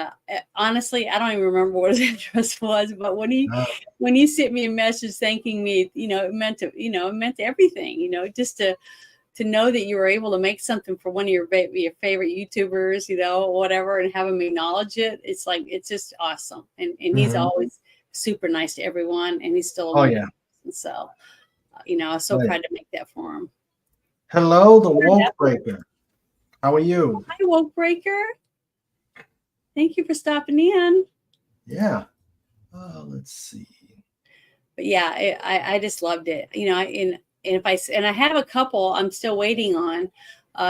honestly, I don't even remember what his address was, but Uh, when he sent me a message thanking me, it meant everything, just to know that you were able to make something for one of your favorite YouTubers, whatever, and have him acknowledge it. It's like, it's just awesome. And he's mhm. always super nice to everyone, and he's still a Oh wonderful yeah. person. So, I was so Oh, yeah. proud to make that for him. Hello, the Sure, Woke definitely. Breaker. How are you? Hi, Woke Breaker. Thank you for stopping in. Yeah. Let's see. But yeah, I just loved it. And I have a couple I'm still waiting on.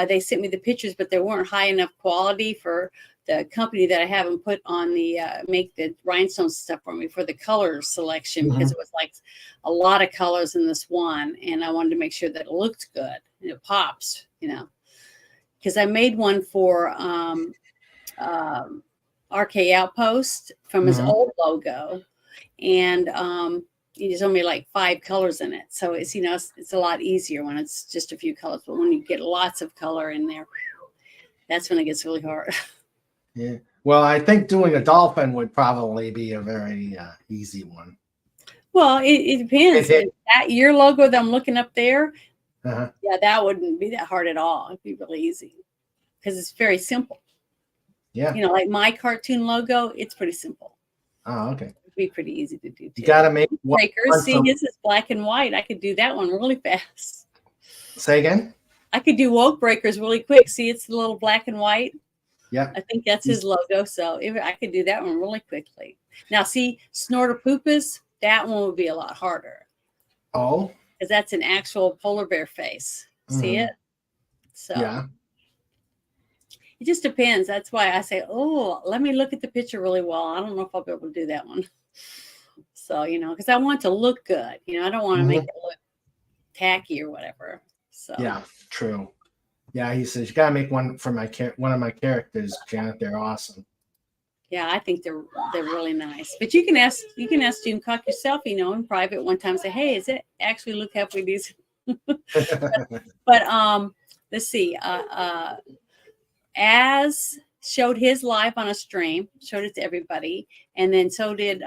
They sent me the pictures, but they weren't high enough quality for the company that I haven't put on the make the rhinestone stuff for me for the color selection, because Mhm. it was like a lot of colors in this one, and I wanted to make sure that it looked good and it pops, because I made one for RK Outpost from his Mhm. old logo, and there's only like 5 colors in it, so it's it's a lot easier when it's just a few colors. But when you get lots of color in there, that's when it gets really hard. Yeah. Well, I think doing a dolphin would probably be a very easy one. Well, it depends. It- That your logo that I'm looking up there, Uh-huh. yeah, that wouldn't be that hard at all. It'd be really easy because it's very simple. Yeah. Like my cartoon logo, it's pretty simple. Oh, okay. It'd be pretty easy to do You too. got to make one. Breakers, see, So, his is black and white. I could do that one really fast. say again. I could do Woke Breakers really quick. See, it's the little black and white. Yeah. I think that's his logo. So I could do that one really quickly. Now, see, Snorter Poopas, that one would be a lot harder Oh. because that's an actual polar bear face. See Mhm. it? So Yeah. it just depends. That's why I say, oh, let me look at the picture really well. I don't know if I'll be able to do that one. So, because I want it to look good. I don't want to make it look tacky or whatever. So Yeah. True. Yeah. He says you got to make one for one of my characters, Janet. They're awesome. yeah, I think they're really nice. But you can ask June Cock yourself, in private one time. Say, hey, is it actually look halfway decent? But let's see. As showed his live on a stream, showed it to everybody, and then so did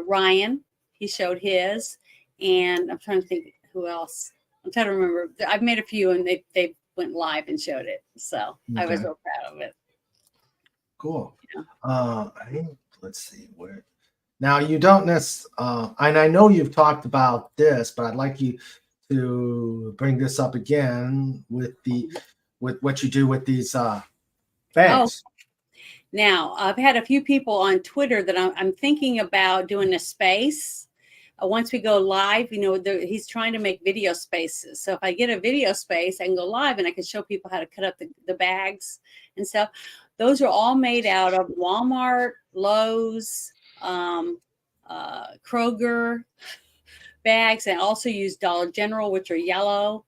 Ryan. He showed his, and I'm trying to think who else. I'm trying to remember. I've made a few, and they went live and showed it. So I was Okay. real proud of it. Cool. Yeah. Let's see where. Now you don't and I know you've talked about this, but I'd like you to bring this up again with what you do with these bags. Now, I've had a few people on Twitter that I'm thinking about doing a space. Once we go live, he's trying to make video spaces. So if I get a video space, I can go live and I can show people how to cut up the bags and stuff. Those are all made out of Walmart, Lowe's, Kroger bags, and also use Dollar General, which are yellow.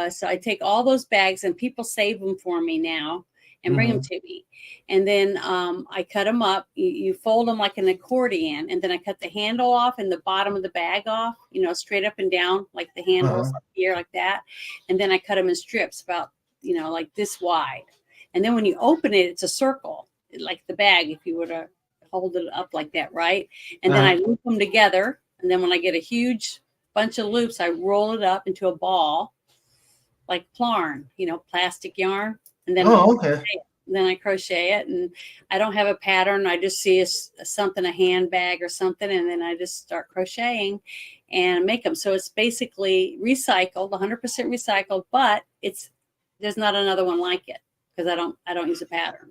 So I take all those bags and people save them for me now and bring them to me. And then I cut them up. You fold them like an accordion. And then I cut the handle off and the bottom of the bag off, straight up and down, like the handles up here, like that. And then I cut them in strips about, like this wide. And then when you open it, it's a circle, like the bag, if you were to hold it up like that, right? And then I loop them together. And then when I get a huge bunch of loops, I roll it up into a ball, like plarn, plastic yarn. And then then I crochet it, and I don't have a pattern. I just see a handbag or something, and then I just start crocheting and make them. So it's basically recycled, 100% recycled, but there's not another one like it because I don't use a pattern.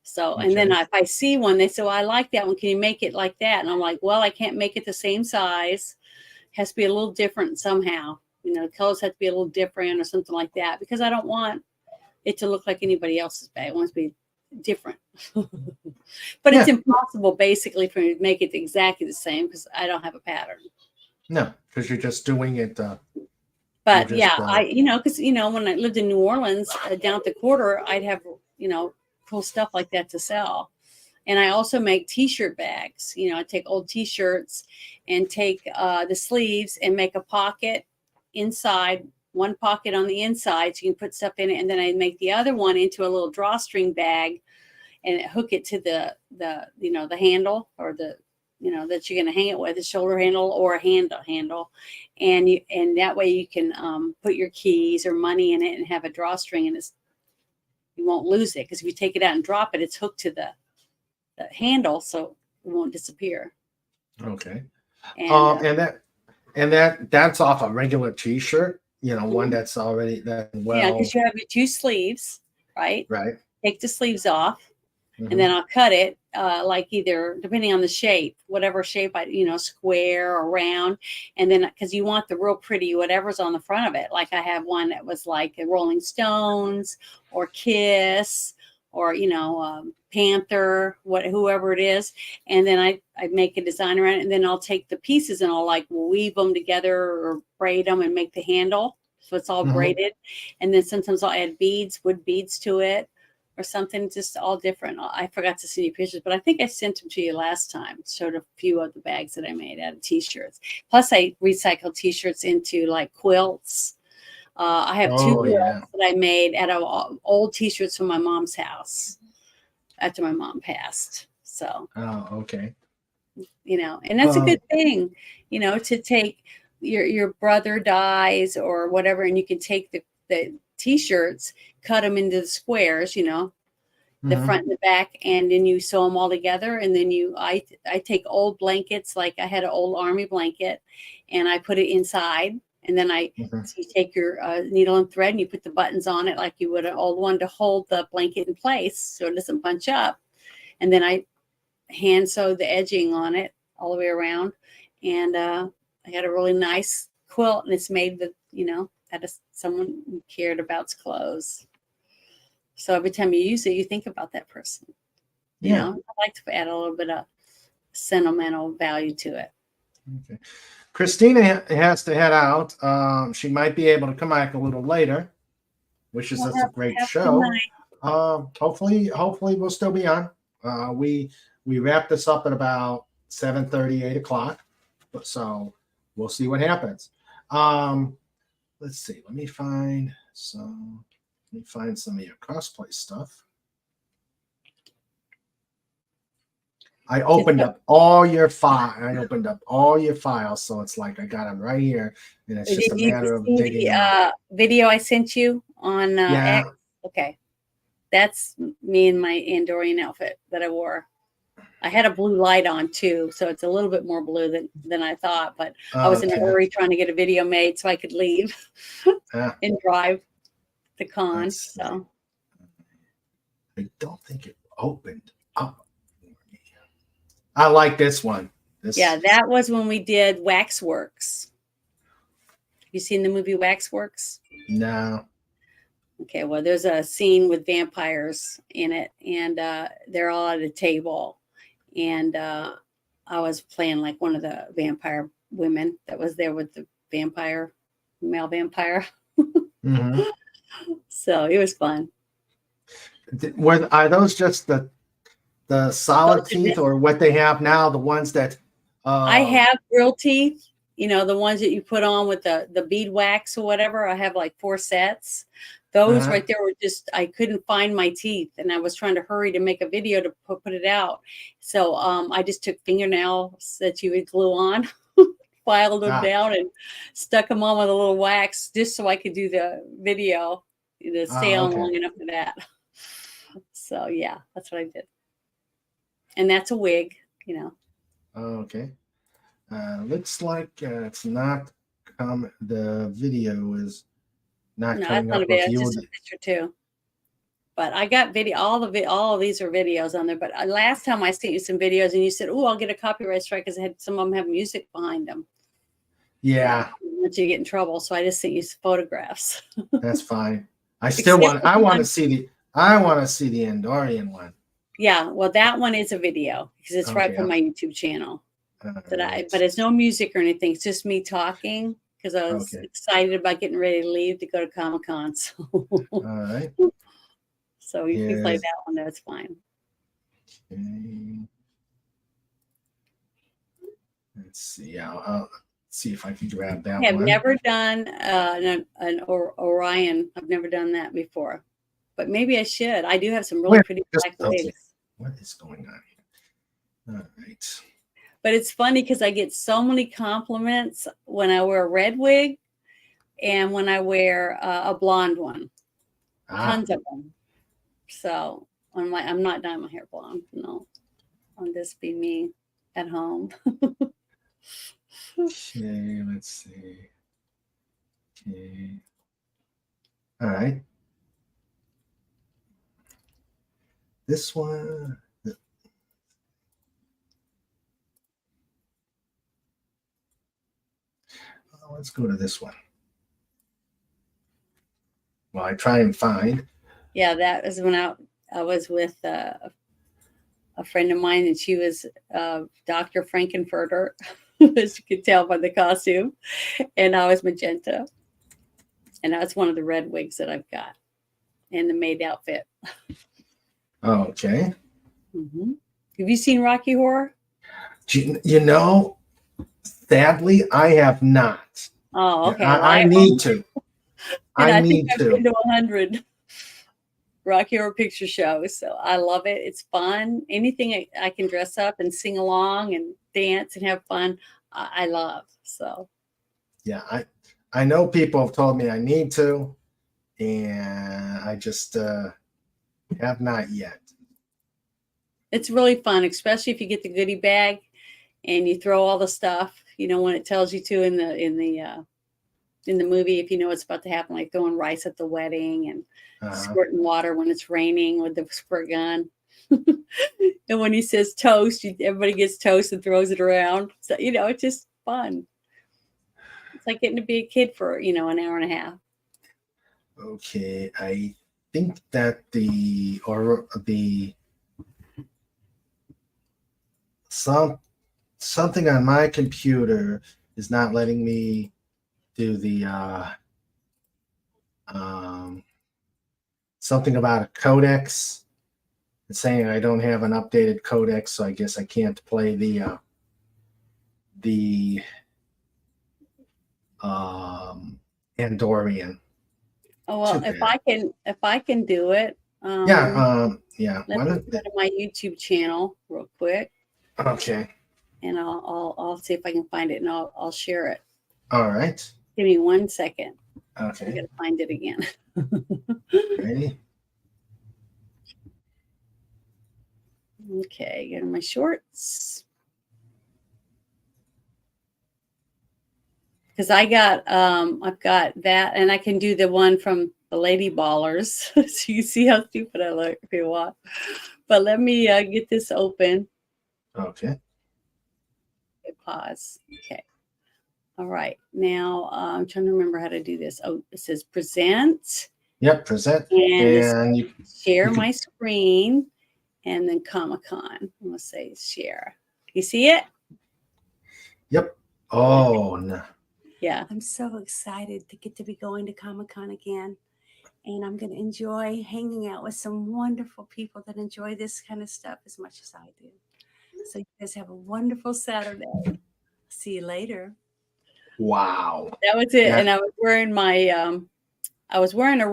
So, and then if I see one, they say, well, I like that one. Can you make it like that? And I'm like, well, I can't make it the same size. It has to be a little different somehow. The colors have to be a little different or something like that because I don't want it to look like anybody else's bag. I want it to be different. But it's impossible basically for me to make it exactly the same because I don't have a pattern. No, because you're just doing it. But because when I lived in New Orleans down at the quarter, I'd have cool stuff like that to sell. And I also make T-shirt bags. I take old T-shirts and take the sleeves and make a pocket inside, one pocket on the inside, so you can put stuff in it. And then I make the other one into a little drawstring bag and hook it to the handle or that you're going to hang it with, a shoulder handle or a handle. And that way you can put your keys or money in it and have a drawstring, and you won't lose it because if you take it out and drop it, it's hooked to the handle, so it won't disappear. Okay. And that's off a regular T-shirt, one that's already because you have your 2 sleeves, right? Right. Take the sleeves off, and then I'll cut it like either depending on the shape, whatever shape square or round, and then because you want the real pretty whatever's on the front of it. Like I have one that was like a Rolling Stones or Kiss or Panther, whoever it is, and then I make a design around it, and then I'll take the pieces and I'll like weave them together or braid them and make the handle so it's all braided, and then sometimes I'll add wood beads to it, or something, just all different. I forgot to send you pictures, but I think I sent them to you last time. Showed a few of the bags that I made out of t-shirts. Plus, I recycled t-shirts into like quilts. I have two Oh, yeah. quilts that I made out of old t-shirts from my mom's house after my mom passed. So, Oh, okay. and that's a good thing, to take your brother dies or whatever, and you can take the t-shirts, cut them into the squares, the front and the back, and then you sew them all together. And then I take old blankets, like I had an old army blanket, and I put it inside. And then so you take your needle and thread and you put the buttons on it like you would an old one to hold the blanket in place so it doesn't bunch up. And then I hand sewed the edging on it all the way around. And I got a really nice quilt, and it's made with, out of someone who cared about clothes. So every time you use it, you think about that person. Yeah. I like to add a little bit of sentimental value to it. Okay. Christina has to head out. She might be able to come back a little later. Wishes us a great show. Hopefully we'll still be on. We wrap this up at about 7:30, 8 o'clock. So we'll see what happens. Let's see. Let me find some of your cosplay stuff. I opened up all your files, so it's like I got them right here, and it's just a matter of digging. Video I sent you on X? Okay, that's me in my Andorian outfit that I wore. I had a blue light on too, so it's a little bit more blue than I thought. But I was in a hurry trying to get a video made so I could leave and drive the con. So I don't think it opened up. I like this one. Yeah, that was when we did Waxworks. You seen the movie Waxworks? No. Okay, well, there's a scene with vampires in it, and they're all at a table. And I was playing like one of the vampire women that was there with the male vampire. So it was fun. Are those just the solid teeth, or what they have now, the ones that I have real teeth, the ones that you put on with the bead wax or whatever. I have like 4 sets. Those right there were just, I couldn't find my teeth, and I was trying to hurry to make a video to put it out. So I just took fingernails that you would glue on, filed them down, and stuck them on with a little wax just so I could do the video to stay on long enough for that. So yeah, that's what I did. And that's a wig, Okay. Looks like it's not the video is not coming up with you. It's just a picture too. But I got video. All of these are videos on there. But last time I sent you some videos, and you said, "Oh, I'll get a copyright strike," because some of them have music behind them. Yeah. I don't want you to get in trouble, so I just sent you some photographs. That's fine. I want to see the Andorian one. Yeah, well, that one is a video because it's right from my YouTube channel. But it's no music or anything. It's just me talking because I was excited about getting ready to leave to go to Comic-Con. So. All right. So you can play that one. That's fine. Okay. Let's see. I'll see if I can grab that one. I've never done an Orion. I've never done that before. But maybe I should. I do have some really pretty black wigs. What is going on here? All right. But it's funny because I get so many compliments when I wear a red wig and when I wear a blonde one. Tons of them. So I'm not dyeing my hair blonde. No. I'll just be me at home. Okay, let's see. Okay. All right. This one. Let's go to this one. Well, I try and find. Yeah, that was when I was with a friend of mine, and she was Dr. Frankenfurter, as you could tell by the costume, and I was magenta, and that's one of the red wigs that I've got, and the maid outfit. Okay. Hmm. Have you seen Rocky Horror? You know, sadly, I have not. Oh, Yeah, okay. Well, I need to. and I I think need I've been to. to 100 Rocky Horror Picture Shows, so I love it. It's fun. Anything I can dress up and sing along and dance and have fun, I love. So Yeah, I know people have told me I need to, and I just have not yet. it's really fun, especially if you get the goodie bag and you throw all the stuff, when it tells you to in the movie, if you know what's about to happen, like throwing rice at the wedding and squirting water when it's raining with the squirt gun. And when he says toast, everybody gets toast and throws it around. So, it's just fun. It's like getting to be a kid for, an hour and a half. Okay, I think that the something on my computer is not letting me do the something about a codex. It's saying I don't have an updated codex, so I guess I can't play the Andorian. Oh, well, Too if I can do it, yeah. let me go to my YouTube channel real quick, Okay. and I'll see if I can find it, and I'll share it. All right. Give me 1 second. I Okay. gotta find it again. Ready? Okay, go to my shorts. Because I've got that, and I can do the one from the Lady Ballers. So you see how stupid I look if you want. But let me get this open. Okay. Pause. Okay. All right. Now I'm trying to remember how to do this. Oh, it says present. Yep. Present. And you share can, my screen, and then Comic-Con. I'm gonna say share. You see it? Yep. Oh no. Yeah. I'm so excited to get to be going to Comic-Con again. And I'm going to enjoy hanging out with some wonderful people that enjoy this kind of stuff as much as I do. So you guys have a wonderful Saturday. See you later. Wow. That was it. Yeah. And I was wearing a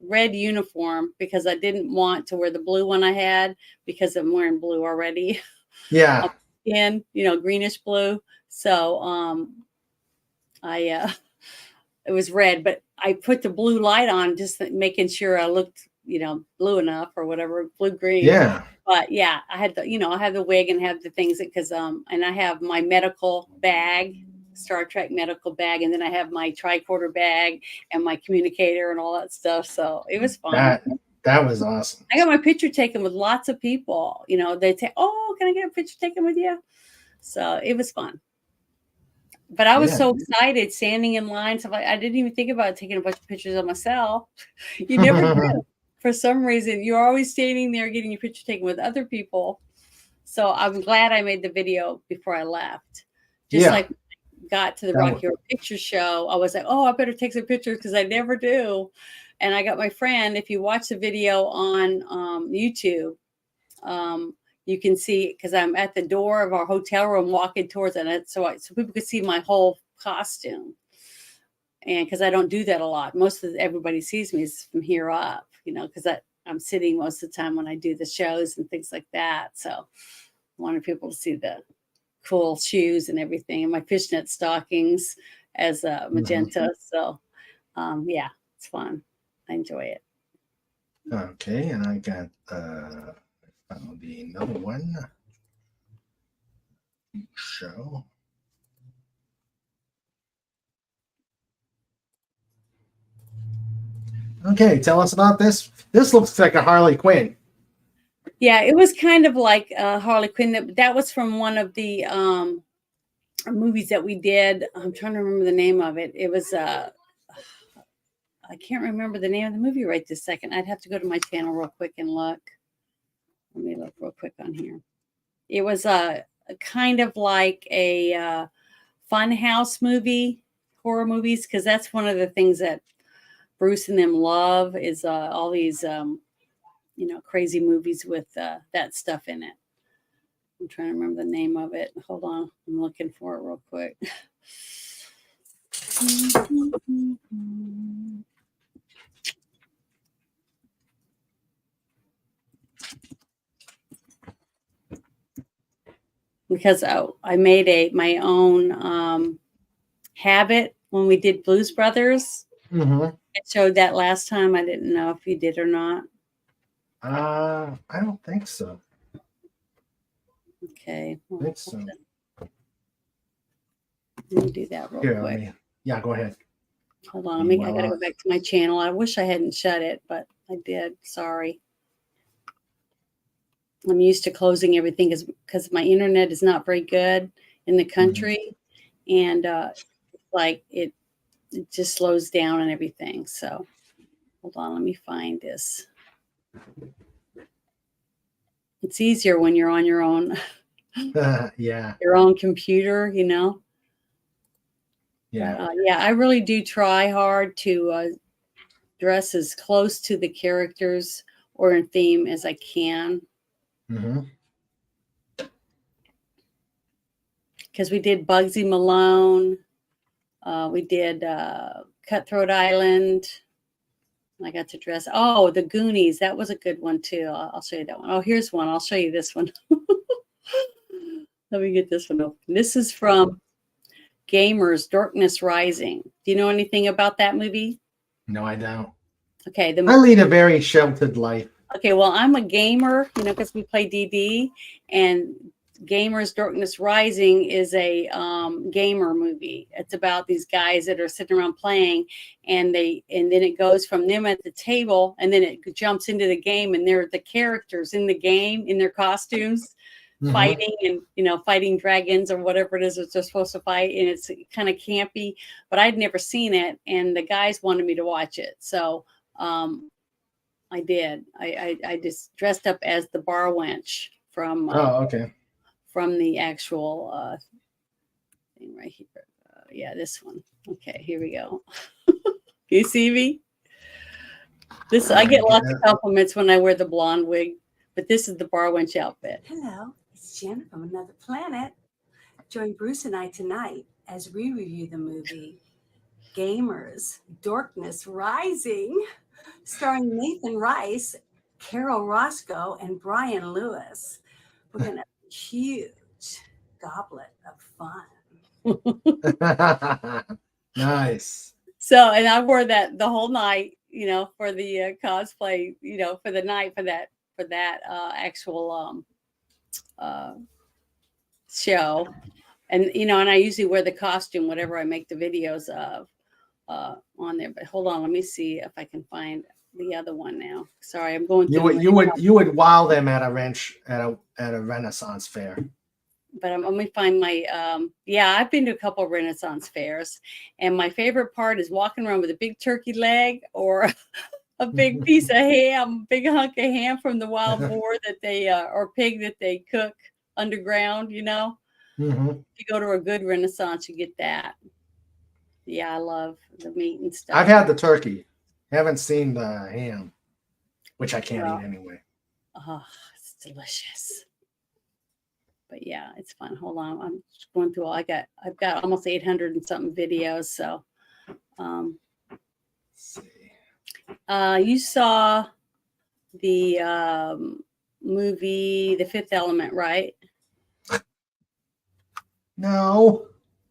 red uniform because I didn't want to wear the blue one I had because I'm wearing blue already. Yeah. And greenish blue. So it was red, but I put the blue light on just making sure I looked, blue enough or whatever, blue green. Yeah. But yeah, I had I have the wig and have the things because and I have my medical bag, Star Trek medical bag, and then I have my tricorder bag and my communicator and all that stuff. So it was fun. That was awesome. I got my picture taken with lots of people. They say, "Oh, can I get a picture taken with you?" So it was fun. But I was so excited standing in line. So I didn't even think about taking a bunch of pictures of myself. You never do. For some reason, you're always standing there getting your picture taken with other people. So I'm glad I made the video before I left. Just like got to the Rocky Horror Picture Show, I was like, oh, I better take some pictures because I never do. And I got my friend, if you watch the video on YouTube, you can see because I'm at the door of our hotel room walking towards it, so people could see my whole costume. And because I don't do that a lot, everybody sees me is from here up, because I'm sitting most of the time when I do the shows and things like that. So I wanted people to see the cool shoes and everything, and my fishnet stockings as magenta. So yeah, it's fun. I enjoy it. Okay, and I got found another one show. Okay, tell us about this. This looks like a Harley Quinn. Yeah, it was kind of like Harley Quinn. That was from one of the movies that we did. I'm trying to remember the name of it. It was I can't remember the name of the movie right this second. I'd have to go to my channel real quick and look. Let me look real quick on here. It was kind of like a fun house movie, horror movies, because that's one of the things that Bruce and them love is all these crazy movies with that stuff in it. I'm trying to remember the name of it. Hold on. I'm looking for it real quick. Because I made my own habit when we did Blues Brothers. Mm-hmm. I showed that last time. I didn't know if you did or not. I don't think so. Okay. I think so. Let me do that real Here, quick. yeah, go ahead. Hold on. I got to go back to my channel. I wish I hadn't shut it, but I did. Sorry. I'm used to closing everything because my internet is not very good in the country. And like it just slows down and everything. So hold on. Let me find this. It's easier when you're on your own. Yeah. Your own computer, Yeah. But, yeah, I really do try hard to dress as close to the characters or in theme as I can. Mm-hmm. Because we did Bugsy Malone. We did Cutthroat Island. I got to dress. Oh, the Goonies. That was a good one, too. I'll show you that one. Oh, here's one. I'll show you this one. Let me get this one open. This is from Gamers, Darkness Rising. Do you know anything about that movie? No, I don't. Okay. I lead a very sheltered life. Okay, well, I'm a gamer, because we play DD, and Gamers Darkness Rising is a gamer movie. It's about these guys that are sitting around playing, and then it goes from them at the table, and then it jumps into the game, and they're the characters in the game in their costumes. Mm-hmm. Fighting and fighting dragons or whatever it is that they're supposed to fight, and it's kind of campy, but I'd never seen it, and the guys wanted me to watch it, so I did. I just dressed up as the bar wench from okay, from the actual thing right here. Yeah, this one. Okay, here we go. You see me? I get lots of compliments when I wear the blonde wig, but this is the bar wench outfit. Hello, it's Jen from another planet. Join Bruce and I tonight as we review the movie Gamers, Darkness Rising, starring Nathan Rice, Carol Roscoe, and Brian Lewis. We're going to have a huge goblet of fun. Nice. So, and I wore that the whole night, for the cosplay, for the night for that actual show. And, and I usually wear the costume, whatever I make the videos of on there. But hold on, let me see if I can find the other one now. Sorry, I'm going through. You would wow them at a Renaissance fair. But let me find my I've been to a couple of Renaissance fairs, and my favorite part is walking around with a big turkey leg or a big piece of ham, big hunk of ham from the wild boar that they or pig that they cook underground. Mm-hmm. If you go to a good Renaissance, you get that. Yeah, I love the meat and stuff. I've had the turkey. Haven't seen the ham, which I can't eat anyway. Oh, it's delicious. But yeah, it's fun. Hold on, I'm just going through I've got almost 800 and something videos. So, you saw the movie The Fifth Element, right? No.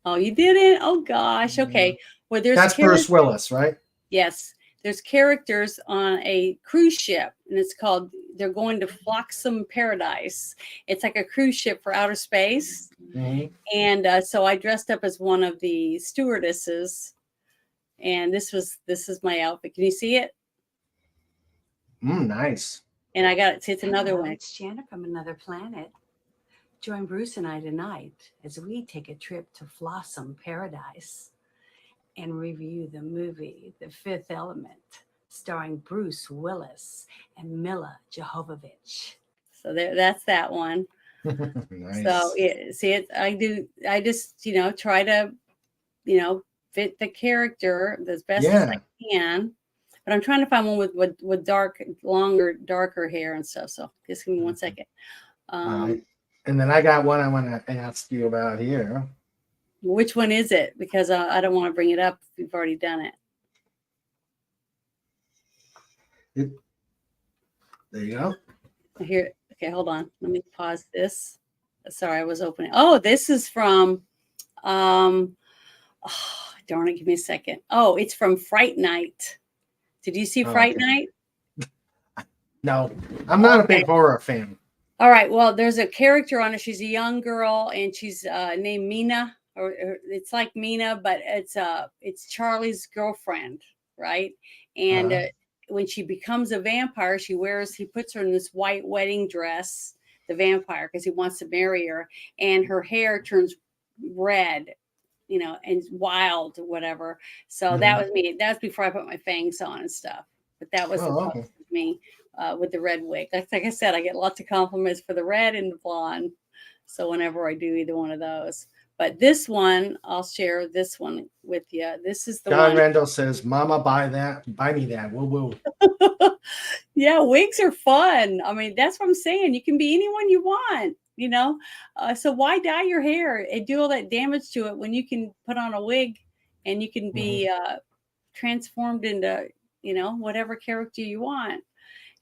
Oh, you didn't? Oh gosh. Okay. Well, that's Bruce Willis, right? Yes. There's characters on a cruise ship, and it's called, they're going to Flotsam Paradise. It's like a cruise ship for outer space. Mm-hmm. And so I dressed up as one of the stewardesses, and this is my outfit. Can you see it? Nice. And I got it's another one. It's Jana from another planet. Join Bruce and I tonight as we take a trip to Flotsam Paradise and review the movie The Fifth Element, starring Bruce Willis and Milla Jovovich. So that's that one. Nice. So I just try to fit the character as best as I can. but I'm trying to find one with longer, darker hair and stuff. So just give me 1 second. All right. And then I got one I want to ask you about here. Which one is it? Because I don't want to bring it up if we've already done it. There you go. Here. Okay, hold on. Let me pause this. Sorry, I was opening. Oh, this is from oh, darn it, give me a second. Oh, it's from Fright Night. Did you see Fright Night? No, I'm not a big horror fan. All right. Well, there's a character on it. She's a young girl, and she's named Mina, or it's like Mina, but it's Charlie's girlfriend, right? And when she becomes a vampire, he puts her in this white wedding dress, the vampire, because he wants to marry her, and her hair turns red, and wild or whatever. So that was me. That was before I put my fangs on and stuff. But that was me with the red wig. Like I said, I get lots of compliments for the red and the blonde. So whenever I do either one of those. But this one, I'll share this one with you. This is the John one. Randall says, "Mama, buy me that. Woo woo." Yeah, wigs are fun. I mean, that's what I'm saying. You can be anyone you want, So why dye your hair and do all that damage to it when you can put on a wig and you can be transformed into, whatever character you want.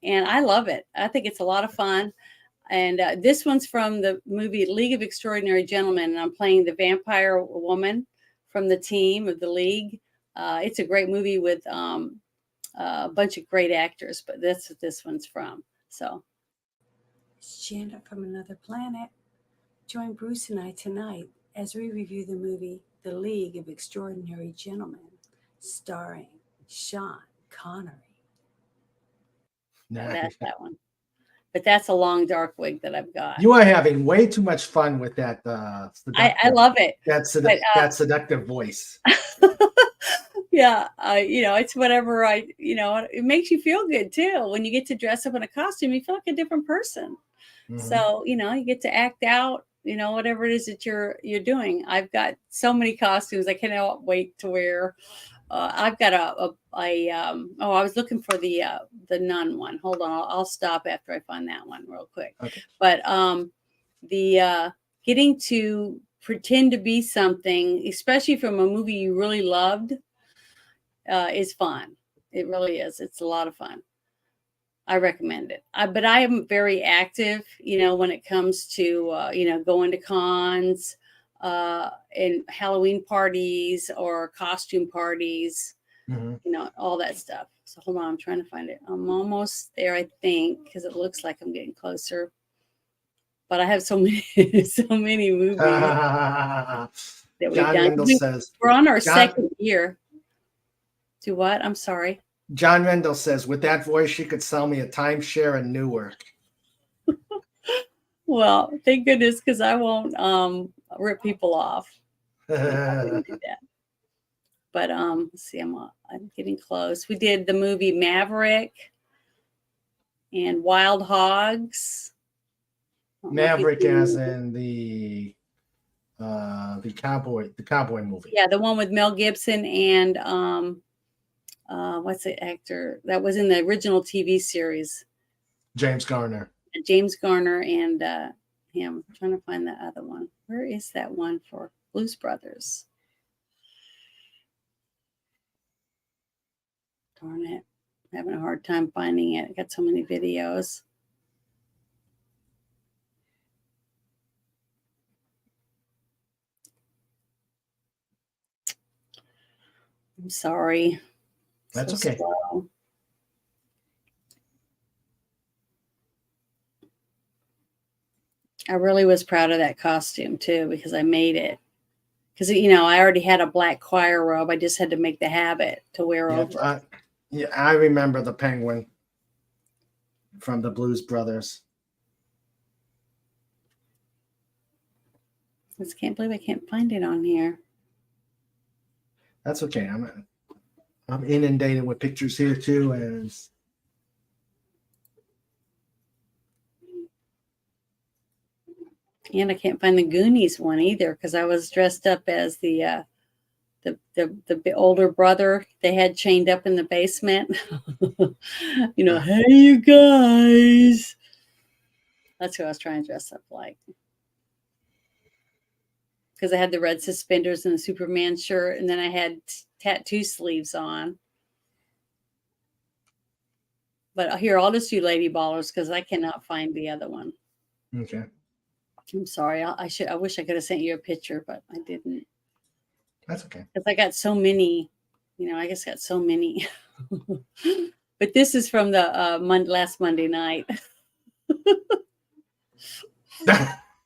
And I love it. I think it's a lot of fun. And this one's from the movie League of Extraordinary Gentlemen. And I'm playing the vampire woman from the team of the League. It's a great movie with a bunch of great actors, but that's what this one's from. So, It's Janet from Another Planet. Join Bruce and I tonight as we review the movie The League of Extraordinary Gentlemen, starring Sean Connery. That's that one. But that's a long dark wig that I've got. You are having way too much fun with that. I love it. That seductive voice. Yeah, it's whatever it makes you feel good too. When you get to dress up in a costume, you feel like a different person. So, you get to act out, whatever it is that you're doing. I've got so many costumes I cannot wait to wear. I've got I was looking for the nun one. Hold on, I'll stop after I find that one real quick. Okay. But the getting to pretend to be something, especially from a movie you really loved, is fun. It really is. It's a lot of fun. I recommend it. But I am very active, when it comes to going to cons. And Halloween parties or costume parties, all that stuff. So hold on, I'm trying to find it. I'm almost there, I think, because it looks like I'm getting closer. But I have so many movies that we've John done. Rendell says We're on our second year. To what? I'm sorry. John Rendell says, with that voice, she could sell me a timeshare in Newark. Well, thank goodness, because I won't rip people off. I do that. But let's see, I'm getting close. We did the movie Maverick and Wild Hogs. Maverick, as in the cowboy movie. Yeah, the one with Mel Gibson and what's the actor that was in the original TV series? James Garner. James Garner and him. I'm trying to find the other one. Where is that one for Blues Brothers? Darn it. I'm having a hard time finding it. I got so many videos. I'm sorry. That's so okay. Slow. I really was proud of that costume too, because I made it. Because I already had a black choir robe. I just had to make the habit to wear over. I remember the penguin from the Blues Brothers. I just can't believe I can't find it on here. That's okay. I'm inundated with pictures here too, and I can't find the Goonies one either, because I was dressed up as the older brother they had chained up in the basement. Hey, you guys. That's who I was trying to dress up like. Because I had the red suspenders and the Superman shirt, and then I had tattoo sleeves on. But here, I'll just do Lady Ballers because I cannot find the other one. Okay. I'm sorry. I wish I could have sent you a picture, but I didn't. That's okay. Because I got so many. I just got so many. But this is from the last Monday night.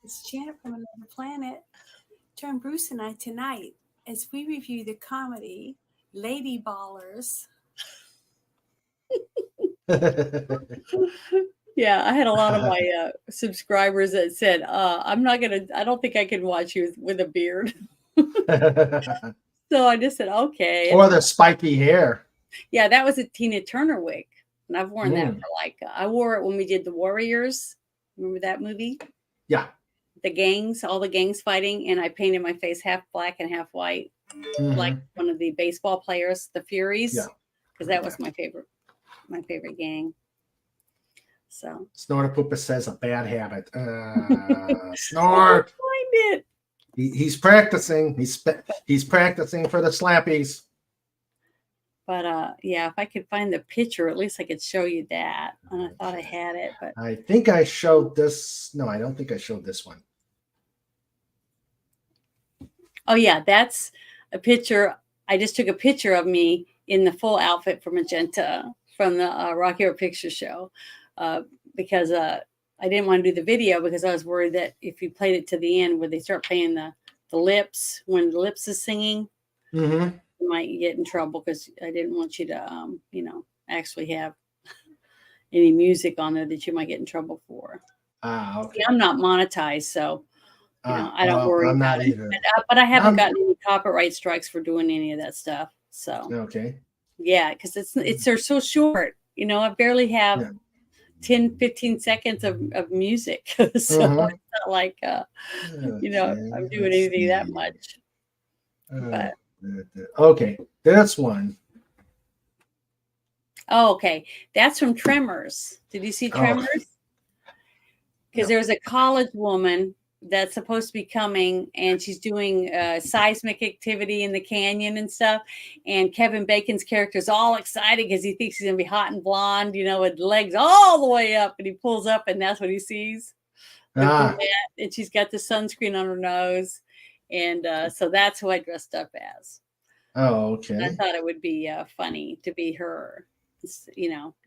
It's Janet from Another Planet. Join Bruce and I tonight as we review the comedy Lady Ballers. Yeah, I had a lot of my subscribers that said, I don't think I can watch you with a beard. So I just said, okay. Or the spiky hair. Yeah, that was a Tina Turner wig. And I've worn that for I wore it when we did The Warriors. Remember that movie? Yeah. The gangs, all the gangs fighting. And I painted my face half black and half white, like one of the baseball players, the Furies. Yeah. Because that was my favorite gang. So Snortapoopa says a bad habit. Snort. Find it. He's practicing. He's practicing for the slappies. But yeah, if I could find the picture, at least I could show you that. And I thought I had it, but I think I showed this. No, I don't think I showed this one. Oh yeah, that's a picture. I just took a picture of me in the full outfit for Magenta from the Rocky Horror Picture Show because I didn't want to do the video because I was worried that if you played it to the end where they start playing the lips, when the lips is singing, you might get in trouble because I didn't want you to, actually have any music on there that you might get in trouble for. Okay. See, I'm not monetized, so I don't worry about it. But I haven't gotten any copyright strikes for doing any of that stuff. So okay. Yeah, because they're so short. I barely have 10, 15 seconds of music. So it's not like I'm doing anything that much. But okay, that's one. Oh, okay. That's from Tremors. Did you see Tremors? Because there was a college woman that's supposed to be coming, and she's doing seismic activity in the canyon and stuff. And Kevin Bacon's character is all excited because he thinks he's going to be hot and blonde, with legs all the way up. And he pulls up, and that's what he sees. And she's got the sunscreen on her nose. And so that's who I dressed up as. Oh, okay. I thought it would be funny to be her,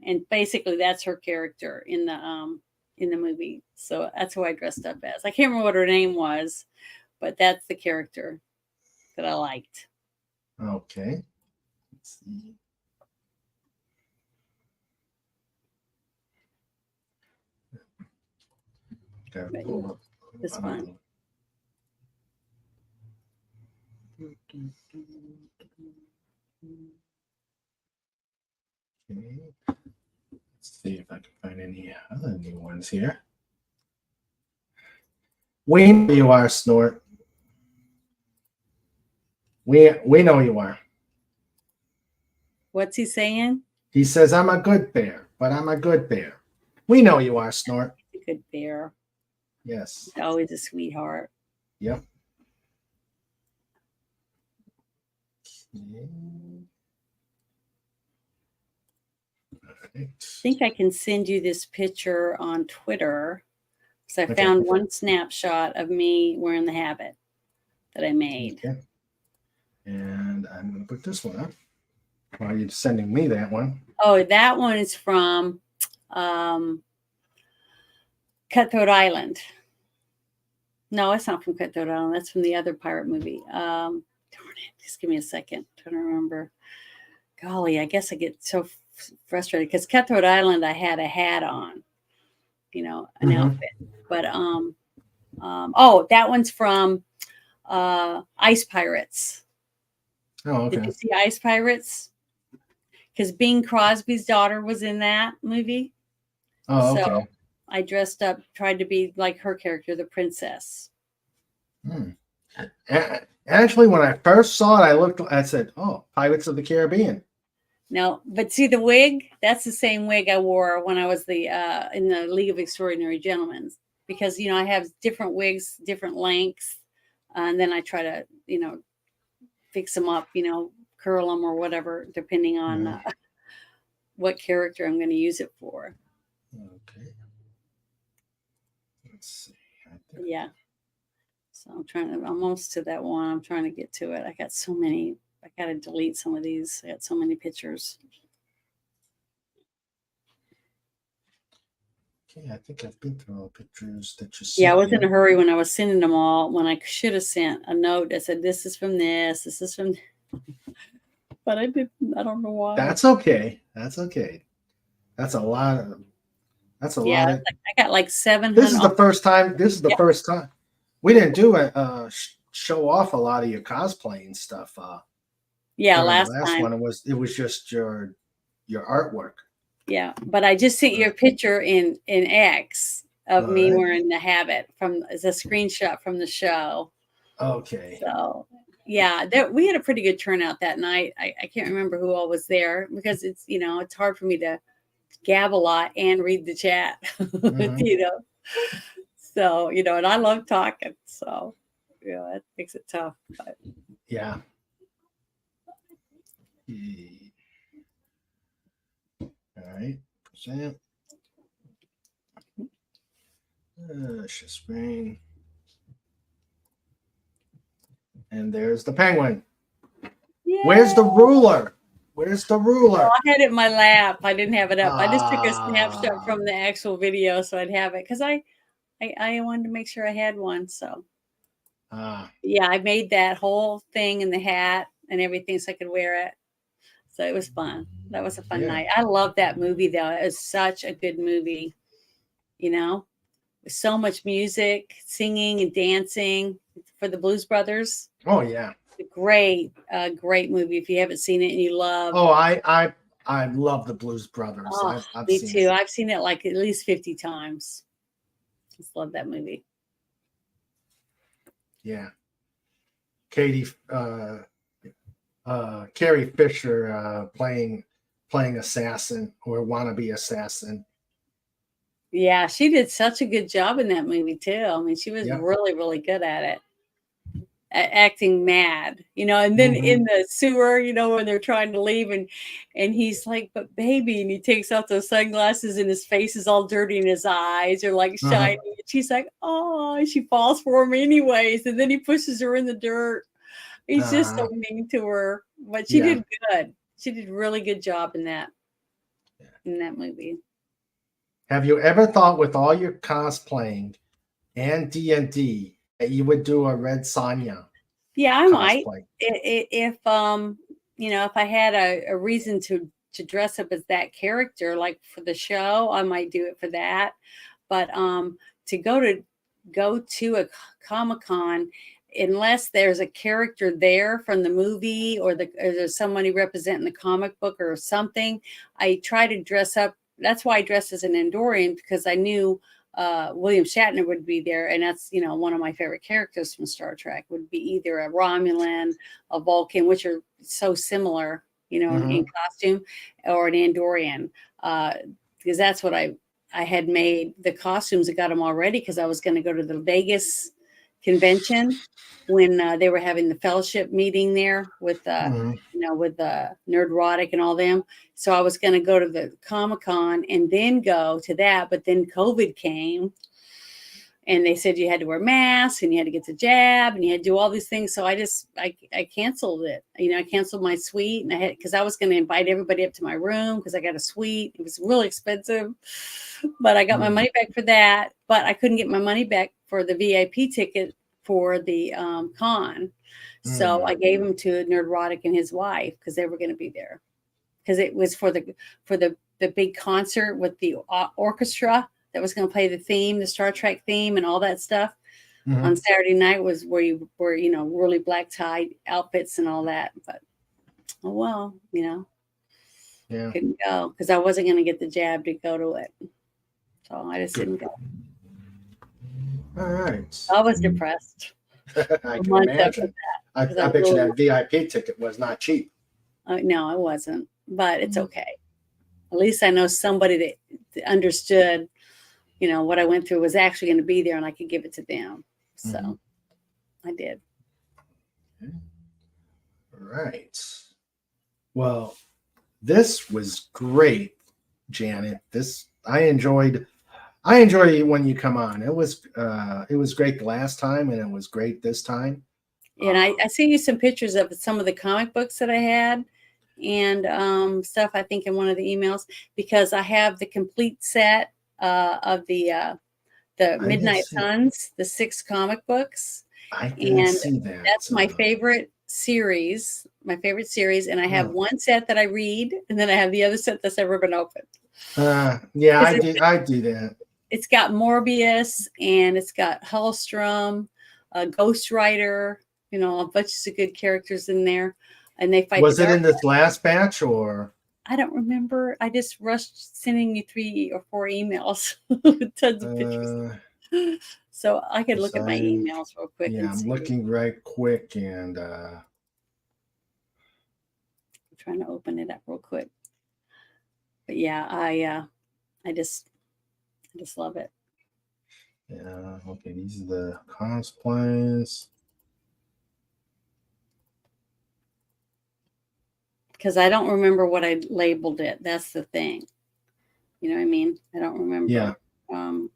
and basically that's her character in the movie. So that's who I dressed up as. I can't remember what her name was, but that's the character that I liked. Okay. Let's see. Okay. This one. Okay. Let's see if I can find any other new ones here. We know you are, Snort. We know you are. What's he saying? He says, I'm a good bear, but I'm a good bear. We know you are, Snort. A good bear. Yes. He's always a sweetheart. Yep. I think I can send you this picture on Twitter because I found one snapshot of me wearing the habit that I made. Okay. And I'm going to put this one up while you're sending me that one. Oh, that one is from Cutthroat Island. No, it's not from Cutthroat Island. That's from the other pirate movie. Darn it. Just give me a second. I'm trying to remember. Golly, I guess I get so frustrated because Cutthroat Island, I had a hat on, an outfit. But that one's from Ice Pirates. Oh, okay. Did you see Ice Pirates? Because Bing Crosby's daughter was in that movie. Oh, okay. So I dressed up, tried to be like her character, the princess. And Actually, when I first saw it, I said, "Oh, Pirates of the Caribbean." No, but see the wig, that's the same wig I wore when I was in the League of Extraordinary Gentlemen, because I have different wigs, different lengths, and then I try to fix them up, curl them or whatever, depending on what character I'm going to use it for. Okay. Let's see. Yeah. So I'm almost to that one. I'm trying to get to it. I got so many. I got to delete some of these. I got so many pictures. Okay, I think I've been through all the pictures that you sent. Yeah, I was in a hurry when I was sending them all, when I should have sent a note that said, this is from this is from, but I didn't. I don't know why. That's okay. That's okay. That's a lot of, I got like 700. This is the first time. First time. We didn't do a show off a lot of your cosplaying stuff. Last time. one it was just your artwork. Yeah, but I just sent you a picture in X of me wearing the habit as a screenshot from the show. Okay. So yeah, we had a pretty good turnout that night. I can't remember who all was there, because it's it's hard for me to gab a lot and read the chat. So and I love talking, so that makes it tough. But yeah. All right, percent. Spring. And there's the penguin. Yay. Where's the ruler? Where's the ruler? Oh, I had it in my lap. I didn't have it up. I just took a snapshot from the actual video so I'd have it, because I wanted to make sure I had one. So yeah, I made that whole thing in the hat and everything so I could wear it. So it was fun. That was a fun night. I love that movie, though. It was such a good movie, with so much music, singing and dancing for the Blues Brothers. Oh yeah, great movie. If you haven't seen it and you love. Oh, I love the Blues Brothers. Oh, me too. I've seen it like at least 50 times. Just love that movie. Yeah, Carrie Fisher playing assassin or wannabe assassin. Yeah, she did such a good job in that movie too. I mean, she was really, really good at it. Acting mad, and then in the sewer, when they're trying to leave, and he's like, "But baby," and he takes out those sunglasses and his face is all dirty and his eyes are like shiny. And she's like, "Oh," and she falls for him anyways, and then he pushes her in the dirt. He's just so mean to her, but she did good. She did a really good job in that movie. Have you ever thought, with all your cosplaying and D&D, that you would do a Red Sonja? Yeah, I might. If if I had a reason to dress up as that character, like for the show, I might do it for that. But to go to a Comic-Con, unless there's a character there from the movie or there's somebody representing the comic book or something, I try to dress up. That's why I dressed as an Andorian, because I knew William Shatner would be there, and that's one of my favorite characters from Star Trek. Would be either a Romulan, a Vulcan, which are so similar, in costume, or an Andorian, because that's what I had made the costumes. I got them already because I was going to go to the Vegas convention when they were having the fellowship meeting there with with Nerdrotic and all them. So I was going to go to the Comic-Con and then go to that, but then COVID came and they said you had to wear masks and you had to get the jab and you had to do all these things. So I canceled it. I canceled my suite, and because I was going to invite everybody up to my room because I got a suite. It was really expensive, but I got my money back for that. But I couldn't get my money back for the VIP ticket for the con. So I gave them to Nerdrotic and his wife because they were going to be there, because it was for the big concert with the orchestra that was going to play the Star Trek theme and all that stuff. On Saturday night was where you were, really black tie outfits and all that. But couldn't go because I wasn't going to get the jab to go to it. So I just didn't go. All right. I was depressed. I can imagine. I bet you that VIP ticket was not cheap. No, it wasn't, but it's Mm. okay. At least I know somebody that understood, what I went through was actually going to be there and I could give it to them. So Mhm. I did. Right. Well, this was great, Janet. I enjoyed when you come on. It was great the last time, and it was great this time. And I sent you some pictures of some of the comic books that I had and stuff, I think, in one of the emails, because I have the complete set of the Midnight Suns, the 6 comic books. I didn't And see that. that's my favorite series. And I have one set that I read, and then I have the other set that's never been opened. Yeah, I do that. It's got Morbius, and it's got Hellstrom, Ghost Rider, a bunch of good characters in there, and they fight. Was it in this last batch, or? I don't remember. I just rushed sending you 3 or 4 emails with tons of pictures. So I could look at my emails real quick. Yeah, I'm looking right quick, and I'm trying to open it up real quick. But yeah, I just love it. Yeah. Okay. These are the cosplays. Because I don't remember what I labeled it. That's the thing. You know what I mean? I don't remember. Yeah.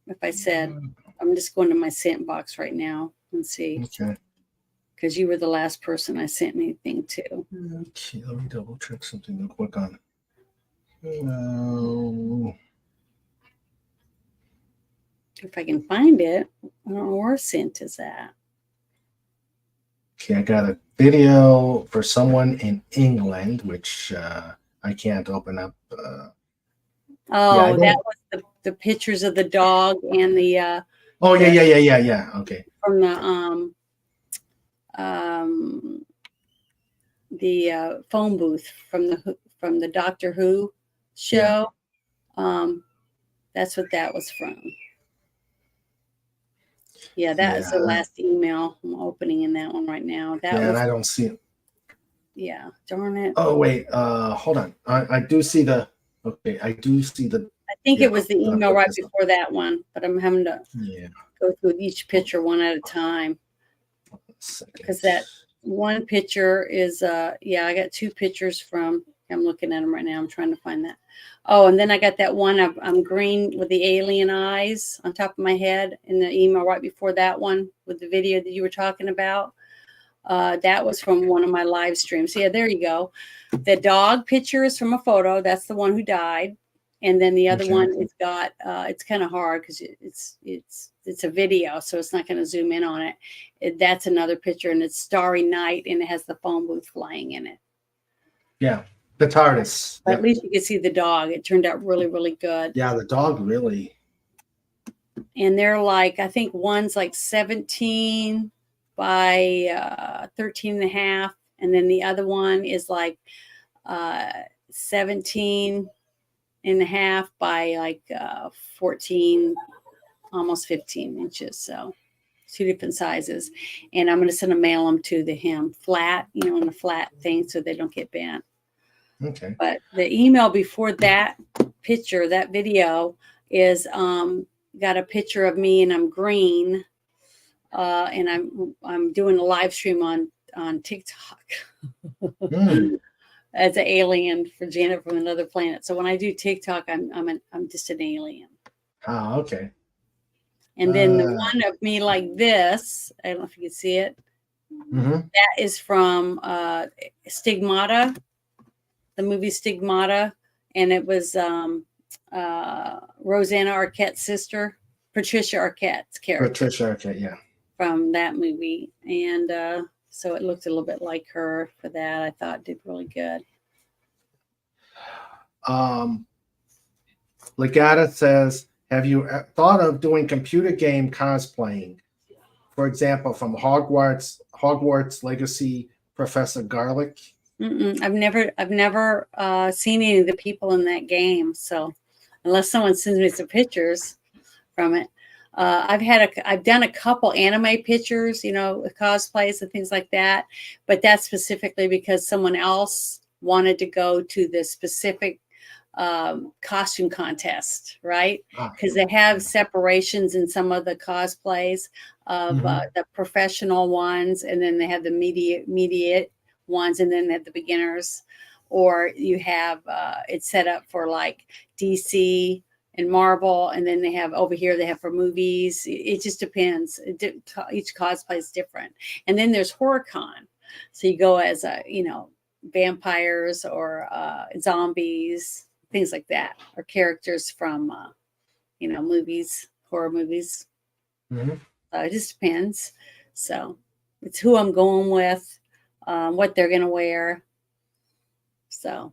If I said, I'm just going to my sent box right now and see. Okay. Because you were the last person I sent anything to. Okay. Let me double check something real quick on. If I can find it, I don't know where sent is at. Okay, I got a video for someone in England, which I can't open up. That was the pictures of the dog and the. Yeah. Okay. From the phone booth from the Doctor Who show. Yeah. That's what that was from. Yeah, that is the last email I'm opening in that one right now. And I don't see it. Yeah, darn it. Oh wait, hold on. I do see the. Okay, I do see the. I think it was the email right before that one, but I'm having to go through each picture one at a time. Because that one picture is I got 2 pictures from. I'm looking at them right now. I'm trying to find that. Oh, and then I got that one. I'm green with the alien eyes on top of my head in the email right before that one with the video that you were talking about. That was from one of my live streams. Yeah, there you go. The dog picture is from a photo. That's the one who died. And then the other one, it's got, it's kind of hard because it's a video, so it's not going to zoom in on it. That's another picture, and it's starry night, and it has the phone booth flying in it. Yeah. The TARDIS. But at least you can see the dog. It turned out really, really good. Yeah, the dog really. And they're like, I think one's like 17 by 13 and a half. And then the other one is like 17 and a half by like 14, almost 15 inches. So 2 different sizes. And I'm going to mail them to him flat, in a flat thing so they don't get bent. Okay. But the email before that picture, that video is got a picture of me and I'm green, and I'm doing a live stream on TikTok as an alien for Janet from Another Planet. So when I do TikTok, I'm just an alien. Oh, okay. And then the one of me like this, I don't know if you can see it. Mm-hmm. That is from Stigmata. The movie Stigmata, and it was Rosanna Arquette's sister, Patricia Arquette's character. Patricia Arquette, yeah. From that movie. And so it looked a little bit like her for that. I thought did really good. Legata says, have you thought of doing computer game cosplaying? For example, from Hogwarts Legacy Professor Garlic? I've never seen any of the people in that game. So unless someone sends me some pictures from it, I've done a couple anime pictures, cosplays and things like that, but that's specifically because someone else wanted to go to the specific costume contest, right? Because they have separations in some of the cosplays of the professional ones, and then they have the mediate ones, and then they have the beginners, or you have it's set up for like DC and Marvel, and then they have over here they have for movies. It just depends. Each cosplay is different. And then there's HorrorCon, so you go as vampires or zombies, things like that, or characters from movies, horror movies. It just depends. So it's who I'm going with, what they're gonna wear. So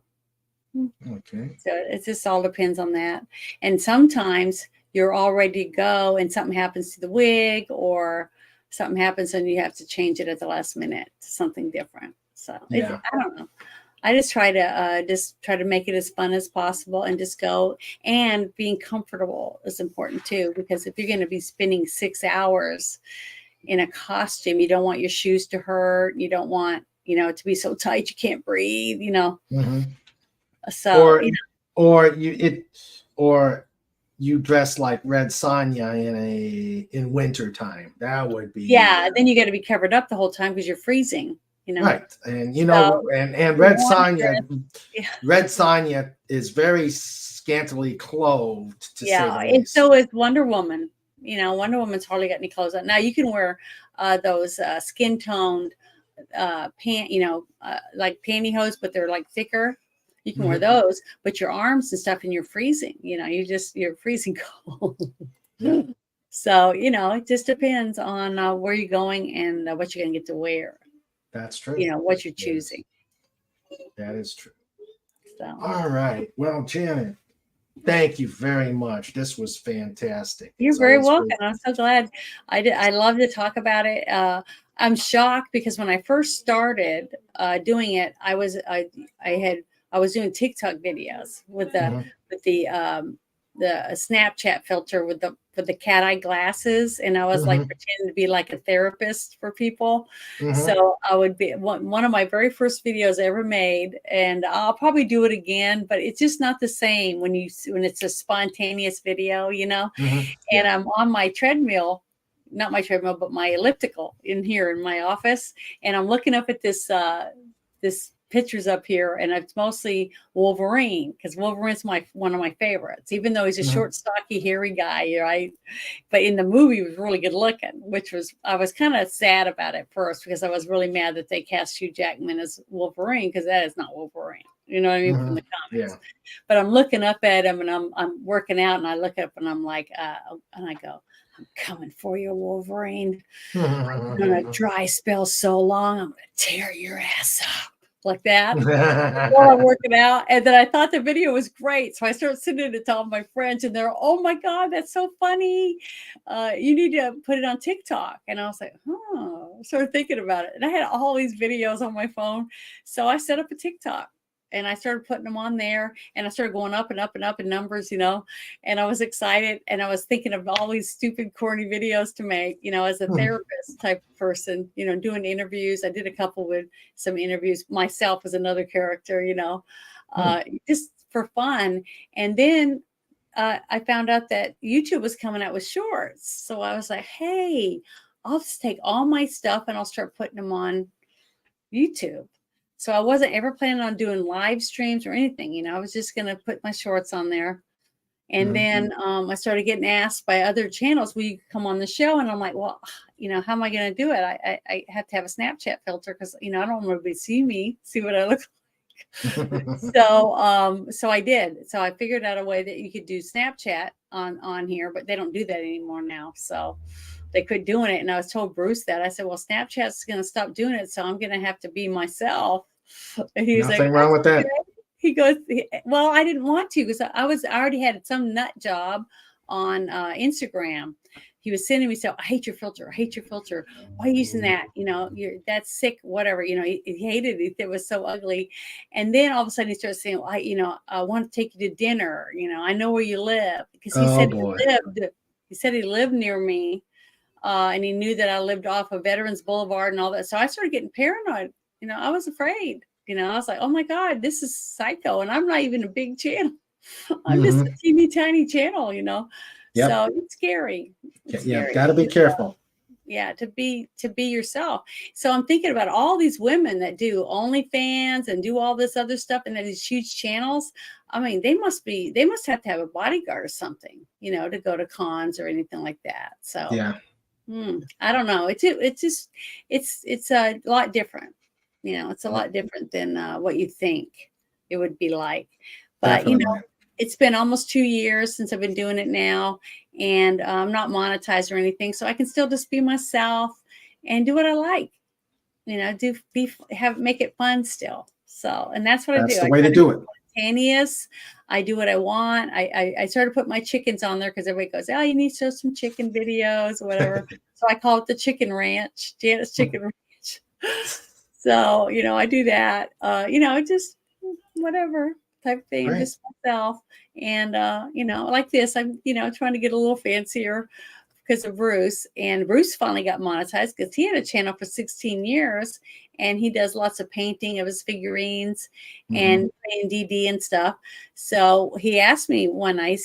Okay. So it just all depends on that. And sometimes you're all ready to go and something happens to the wig, or something happens and you have to change it at the last minute to something different. So Yeah. I don't know. I just try to make it as fun as possible and just go. And being comfortable is important too, because if you're going to be spending 6 hours in a costume, you don't want your shoes to hurt. You don't want, it to be so tight you can't breathe, So, or you dress like Red Sonja in winter time. That would be then you got to be covered up the whole time because you're freezing. Right. And So, and Red Sonja Yeah. Red Sonja is very scantily clothed, to say the and least. so is Wonder Woman. Wonder Woman's hardly got any clothes on. Now you can wear those skin toned like pantyhose, but they're like thicker. You can wear those, but your arms and stuff, and you're freezing. You're freezing cold. So it just depends on where you're going and what you're gonna get to wear. That's true. What you're choosing. That is true. So. All right. Well, Janet, thank you very much. This was fantastic. You're It's very always welcome. great. I'm so glad. I love to talk about it. I'm shocked because when I first started doing it, I was doing TikTok videos with the Snapchat filter with the cat eye glasses, and I was like pretending to be like a therapist for people. So I would be one of my very first videos I ever made, and I'll probably do it again, but it's just not the same when it's a spontaneous video, And I'm on my treadmill, not my treadmill, but my elliptical in here in my office, and I'm looking up at this pictures up here, and it's mostly Wolverine, because Wolverine's one of my favorites, even though he's a short, stocky, hairy guy, right? But in the movie, he was really good looking, I was kind of sad about it first, because I was really mad that they cast Hugh Jackman as Wolverine, because that is not Wolverine. You know what I mean? From the comics. Yeah. But I'm looking up at him, and I'm working out, and I look up, and I'm like, and I go, "I'm coming for you, Wolverine. I'm gonna dry spell so long, I'm gonna tear your ass up." Like that while I'm working out. And then I thought the video was great. So I started sending it to all my friends, and they're, "Oh my God, that's so funny. You need to put it on TikTok." And I was like, I started thinking about it. And I had all these videos on my phone. So I set up a TikTok, and I started putting them on there, and I started going up and up and up in numbers, and I was excited, and I was thinking of all these stupid, corny videos to make, as a therapist type person, doing interviews. I did a couple with some interviews. Myself as another character, just for fun. And then I found out that YouTube was coming out with shorts. So I was like, hey, I'll just take all my stuff and I'll start putting them on YouTube. So I wasn't ever planning on doing live streams or anything, I was just going to put my shorts on there. And then I started getting asked by other channels, "Will you come on the show?" And I'm like, well, how am I going to do it? I have to have a Snapchat filter, because, I don't want everybody to see what I look like. So I did. So I figured out a way that you could do Snapchat on here, but they don't do that anymore now. So they quit doing it. And I was told Bruce that. I said, well, Snapchat's going to stop doing it, so I'm going to have to be myself. And he's Nothing like, wrong with that. He goes, well, I didn't want to, because I already had some nut job on Instagram. He was sending me, "So I hate your filter. I hate your filter. Why are you using that? That's sick, whatever." He hated it. It was so ugly. And then all of a sudden he starts saying, well, I want to take you to dinner. I know where you live, because he said He said he lived near me, and he knew that I lived off of Veterans Boulevard and all that. So I started getting paranoid. You know, I was afraid. You know, I was like, oh my God, this is psycho. And I'm not even a big channel. I'm just a teeny tiny channel, you know. Yep. So it's scary. It's Yeah, scary. got to be careful. Yeah, to be yourself. So I'm thinking about all these women that do OnlyFans and do all this other stuff and these huge channels. I mean, they must have to have a bodyguard or something, you know, to go to cons or anything like that. So Yeah. I don't know. It's a lot different. You know, it's a lot different than what you think it would be like. But Definitely. you know, it's been almost 2 years since I've been doing it now, and I'm not monetized or anything, so I can still just be myself and do what I like. You know, make it fun still. So, and that's what I do. That's the way to do it. Spontaneous. I do what I want. I started to put my chickens on there because everybody goes, oh, you need to show some chicken videos or whatever. So I call it the Chicken Ranch, Janet's Chicken Ranch. So, you know, I do that. You know, just whatever type of thing, Right. just myself. And, you know, like this, I'm, you know, trying to get a little fancier because of Bruce. And Bruce finally got monetized because he had a channel for 16 years. And he does lots of painting of his figurines and playing DD and stuff. So he asked me one night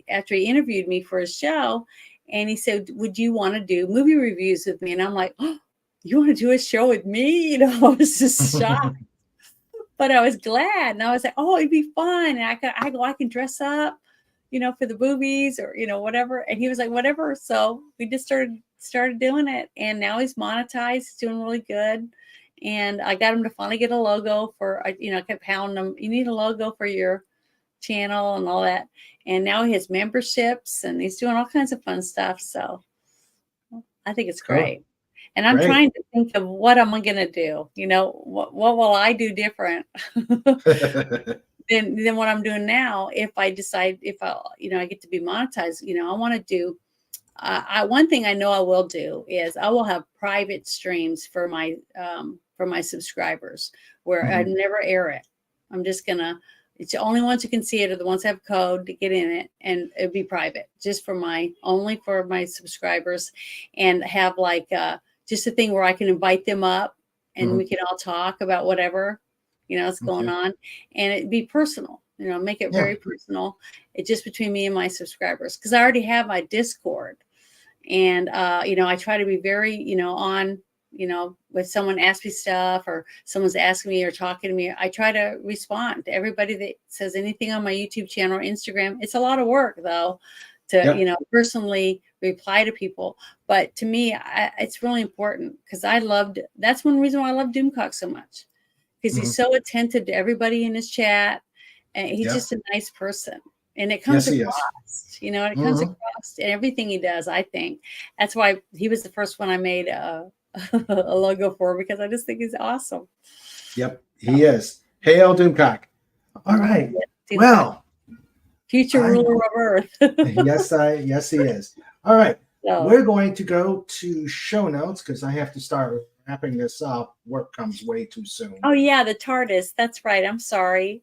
after he interviewed me for his show, and he said, would you want to do movie reviews with me? And I'm like, oh, you want to do a show with me? You know, I was just shocked. But I was glad. And I was like, oh, it'd be fun. And I can dress up, you know, for the movies or, you know, whatever. And he was like, whatever. So we just started doing it. And now he's monetized. He's doing really good. And I got him to finally get a logo you know, I kept hounding him. You need a logo for your channel and all that. And now he has memberships and he's doing all kinds of fun stuff. So I think it's great. Cool. And I'm trying to think of what am I going to do? You know, what will I do different than what I'm doing now? If I decide, you know, I get to be monetized, you know, I want to do, one thing I know I will do is I will have private streams for my subscribers where I never air it. I'm just going to, it's the only ones who can see it are the ones that have code to get in it, and it'd be private just only for my subscribers, and have like, just a thing where I can invite them up and we can all talk about whatever, you know, is going on, and it'd be personal, you know, make it very personal. It's just between me and my subscribers. Cause I already have my Discord, and, you know, I try to be very, you know, on, you know, if someone asks me stuff or someone's asking me or talking to me, I try to respond to everybody that says anything on my YouTube channel or Instagram. It's a lot of work though, to, you know, personally reply to people. But to me, it's really important because that's one reason why I love Doomcock so much, because he's so attentive to everybody in his chat, and he's just a nice person. And it comes across, you know, it comes across in everything he does, I think. That's why he was the first one I made a logo for, because I just think he's awesome. Yep, he is. Hail Doomcock. All right. Well, future ruler of Earth. yes, he is. All right. So, we're going to go to show notes because I have to start wrapping this up. Work comes way too soon. Oh, yeah, the TARDIS. That's right. I'm sorry.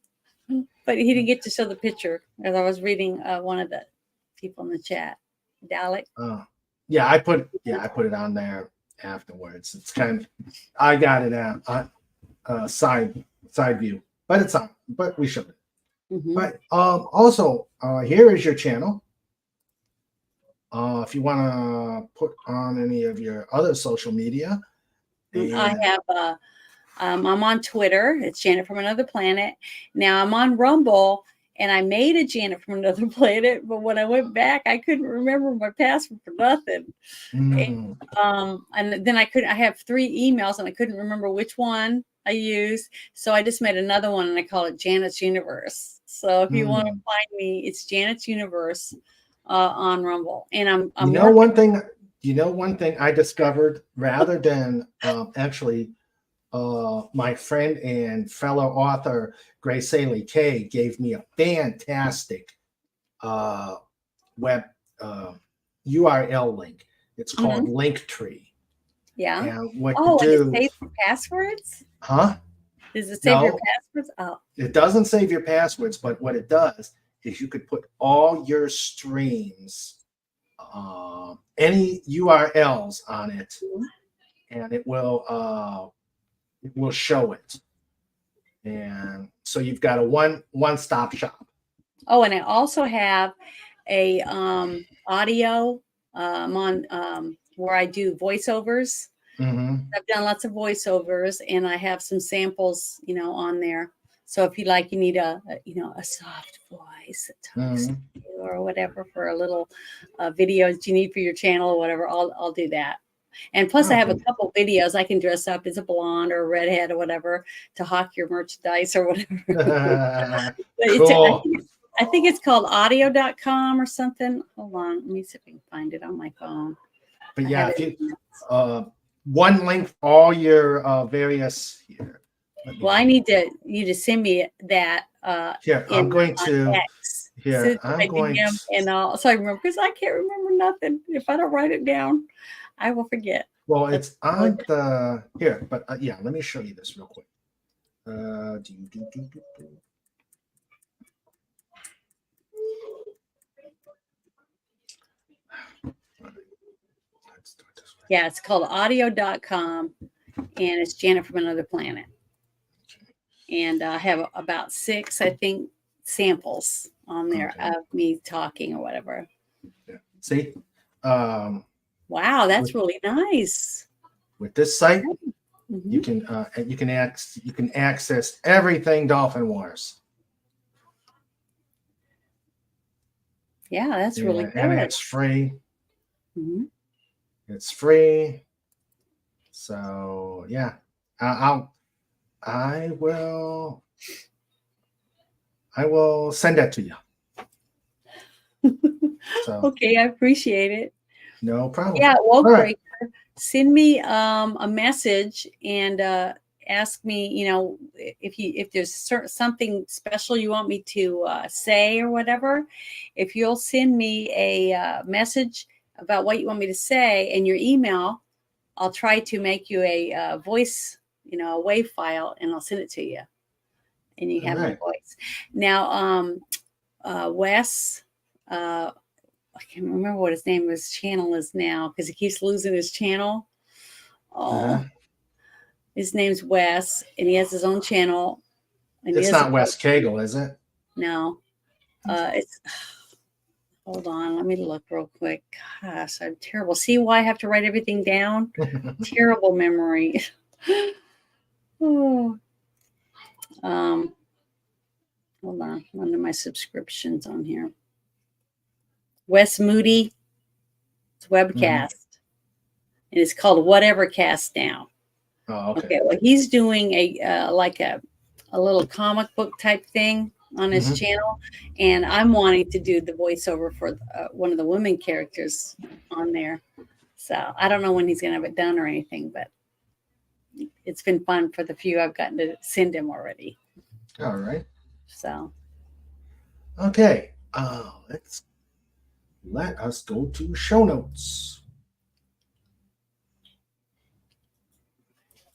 But he didn't get to show the picture as I was reading one of the people in the chat. Dalek. Yeah, I put it on there afterwards. It's kind of, I got it out side view, but it's on, but we showed it. But also here is your channel. If you want to put on any of your other social media. I have I'm on Twitter. It's Janet from Another Planet. Now I'm on Rumble, and I made a Janet from Another Planet, but when I went back, I couldn't remember my password for nothing. And then I have 3 emails, and I couldn't remember which one I used. So I just made another one, and I call it Janet's Universe. So if you want to find me, it's Janet's Universe on Rumble. And I'm one thing I discovered, rather than actually my friend and fellow author Grace Haley Kay gave me a fantastic web URL link. It's called Linktree. Yeah. And what does it save your passwords? Huh? Does it save your passwords? Oh. It doesn't save your passwords, but what it does is you could put all your streams any URLs on it, and it will show it. And so you've got a one-stop shop. Oh, and I also have a audio on where I do voiceovers. Mm-hmm. I've done lots of voiceovers, and I have some samples, on there. So if you need a soft voice that talks to you or whatever for a little videos you need for your channel or whatever, I'll do that. And plus, I have a couple videos I can dress up as a blonde or a redhead or whatever to hawk your merchandise or whatever. Cool. I think it's called audio.com or something. Hold on. Let me see if I can find it on my phone. But yeah, if you one link for all your various here. Well, I need you to send me that. Here, I'm going to. X. Here, So I'm going to. And so I remember, because I can't remember nothing. If I don't write it down, I will forget. Well, it's on the here, but yeah, let me show you this real quick. Yeah, it's called audio.com, and it's Janet from Another Planet. And I have about 6, I think, samples on there of me talking or whatever. Yeah. See? Wow, that's really nice. With this site, Mm-hmm. you can access everything Dolphin Wars. Yeah, that's really good. And it's free. Mm-hmm. It's free. So yeah, I will send that to you. So, okay, I appreciate it. No problem. Yeah, well, right. Send me a message and ask me, if there's something special you want me to say or whatever. If you'll send me a message about what you want me to say in your email, I'll try to make you a voice, a WAV file, and I'll send it to you. And you have my voice. Now, Wes, I can't remember what his channel is now because he keeps losing his channel. Oh, his name's Wes, and he has his own channel. And it's not Wes Cagle, is it? No, it's. Hold on, let me look real quick. Gosh, I'm terrible. See why I have to write everything down? Terrible memory. Oh. Hold on, one of my subscriptions on here. Wes Moody. It's webcast. And it's called Whatever Cast now. Oh, okay. Okay. Well, he's doing a little comic book type thing on his channel, and I'm wanting to do the voiceover for one of the women characters on there. So I don't know when he's going to have it done or anything, but it's been fun for the few I've gotten to send him already. All right. So. Okay. Let us go to show notes.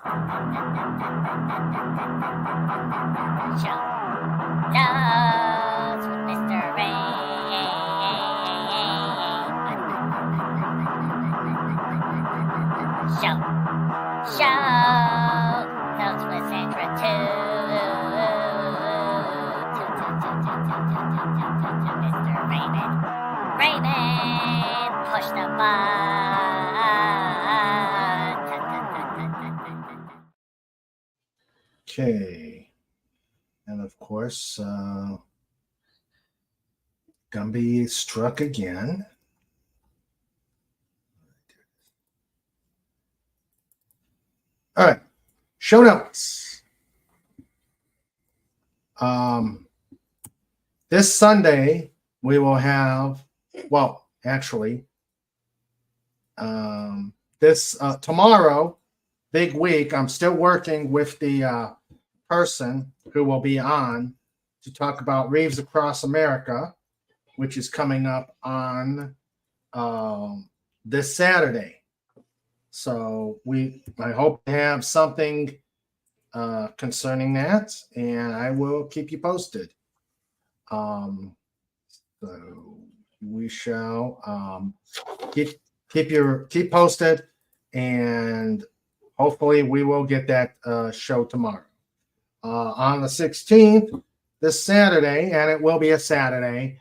Show notes with Mr. Ray. Show notes with Sandra too. Mr. Raymond, push the button. Okay. And of course, Gumby struck again. All right. Show notes. This Sunday, we will have, well, actually, tomorrow, big week. I'm still working with the person who will be on to talk about Reeves Across America, which is coming up on this Saturday. So I hope to have something concerning that, and I will keep you posted. So we shall keep posted, and hopefully we will get that show tomorrow. On the 16th, this Saturday, and it will be a Saturday,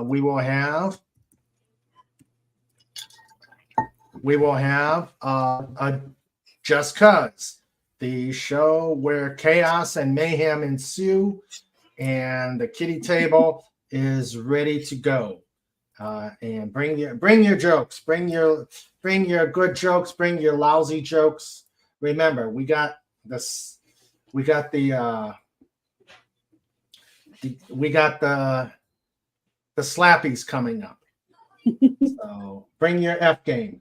we will have a Just Cuz, the show where chaos and mayhem ensue, and the kitty table is ready to go. And bring your jokes, bring your good jokes, bring your lousy jokes. Remember, we got the slappies coming up. So bring your F game.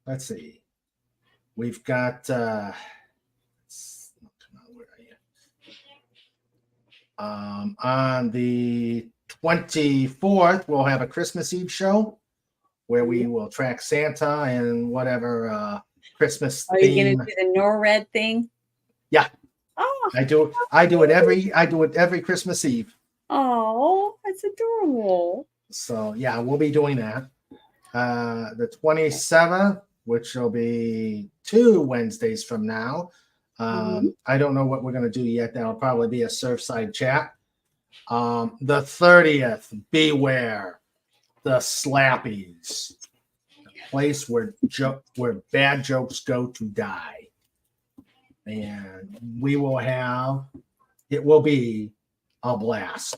Let's see. We've got where are you? On the 24th, we'll have a Christmas Eve show where we will track Santa and whatever Christmas Are you theme. going to do the NORAD thing? Yeah. Oh, I do it every Christmas Eve. oh, that's adorable. So yeah, we'll be doing that. The 27th, which will be 2 Wednesdays from now. I don't know what we're going to do yet. That'll probably be a Surfside chat. The 30th, beware the slappies, the place where bad jokes go to die. And it will be a blast.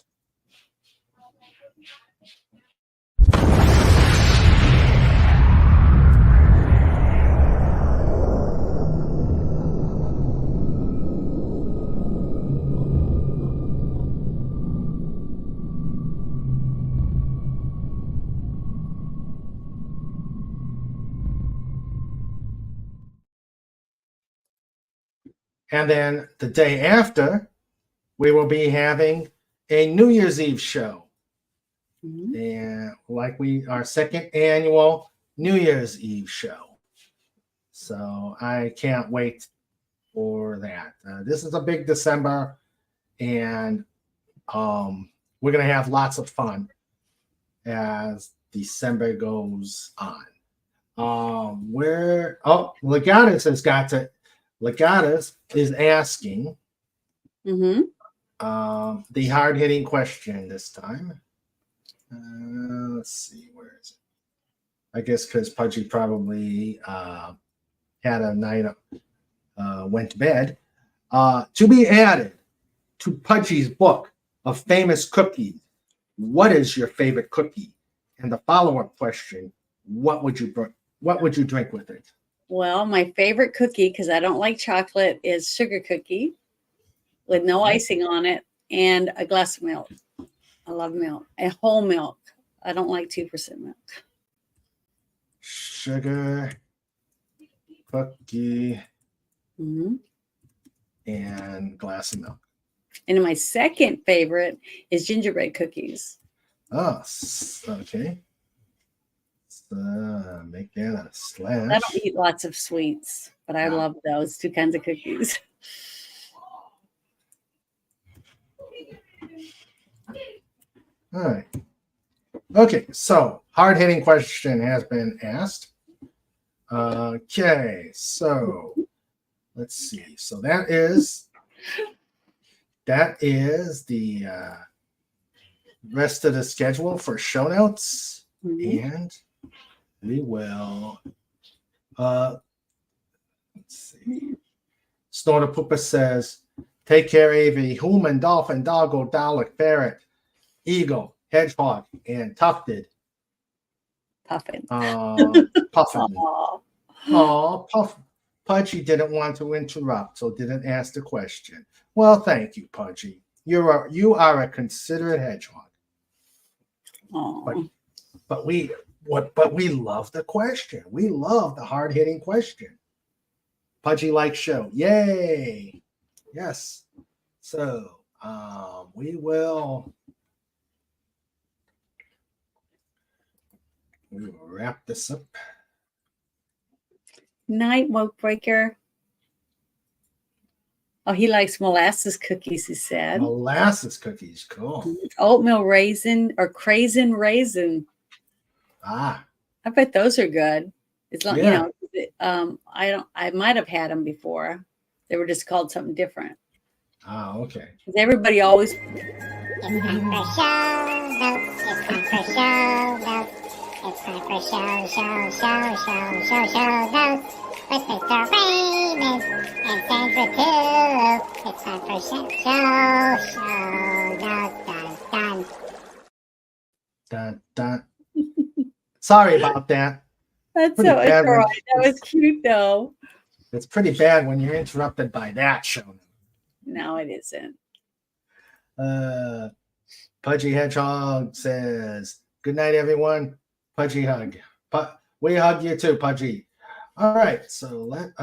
And then the day after, we will be having a New Year's Eve show. And our second annual New Year's Eve show. So I can't wait for that. This is a big December, and we're going to have lots of fun as December goes on. Legatus is asking the hard-hitting question this time. Let's see, where is it? I guess because Pudgy probably had a night went to bed. To be added to Pudgy's book of famous cookies, what is your favorite cookie? And the follow-up question, what would you drink with it? Well, my favorite cookie, because I don't like chocolate, is sugar cookie with no icing on it and a glass of milk. I love milk. And whole milk. I don't like 2% milk. Sugar cookie and glass of milk. And my second favorite is gingerbread cookies. Oh, okay. Make that a slash. I don't eat lots of sweets, but I love those 2 kinds of cookies. All right. Okay, so hard-hitting question has been asked. Okay, so let's see. So that is the rest of the schedule for show notes, and we will let's see. Snorter Pooper says, take care, Avery. Human, dolphin, doggo, Dalek, ferret, eagle, hedgehog, and tufted. Puffin. Puffin. Oh, Pudgy didn't want to interrupt, so didn't ask the question. Well, thank you, Pudgy. You are a considerate hedgehog. But we love the question. We love the hard-hitting question. Pudgy like show. Yay. Yes. So we will wrap this up. Night, Woke Breaker. Oh, he likes molasses cookies, he said. Molasses cookies. Cool. Oatmeal raisin or craisin raisin. Ah, I bet those are good. It's not, Yeah. I might have had them before. They were just called something different. okay. 'Cause everybody always, It's time for show notes. It's time for show notes. It's time for show notes. With Mr. Raymond and Sandra too. It's time for show notes. Dun. Dun, dun. Sorry about that. that's Pretty so, it's bad all when- right. That was cute though. It's pretty bad when you're interrupted by that show. No, it isn't. Pudgy Hedgehog says, "Good night, everyone." Pudgy hug. We hug you too, Pudgy. All right, so let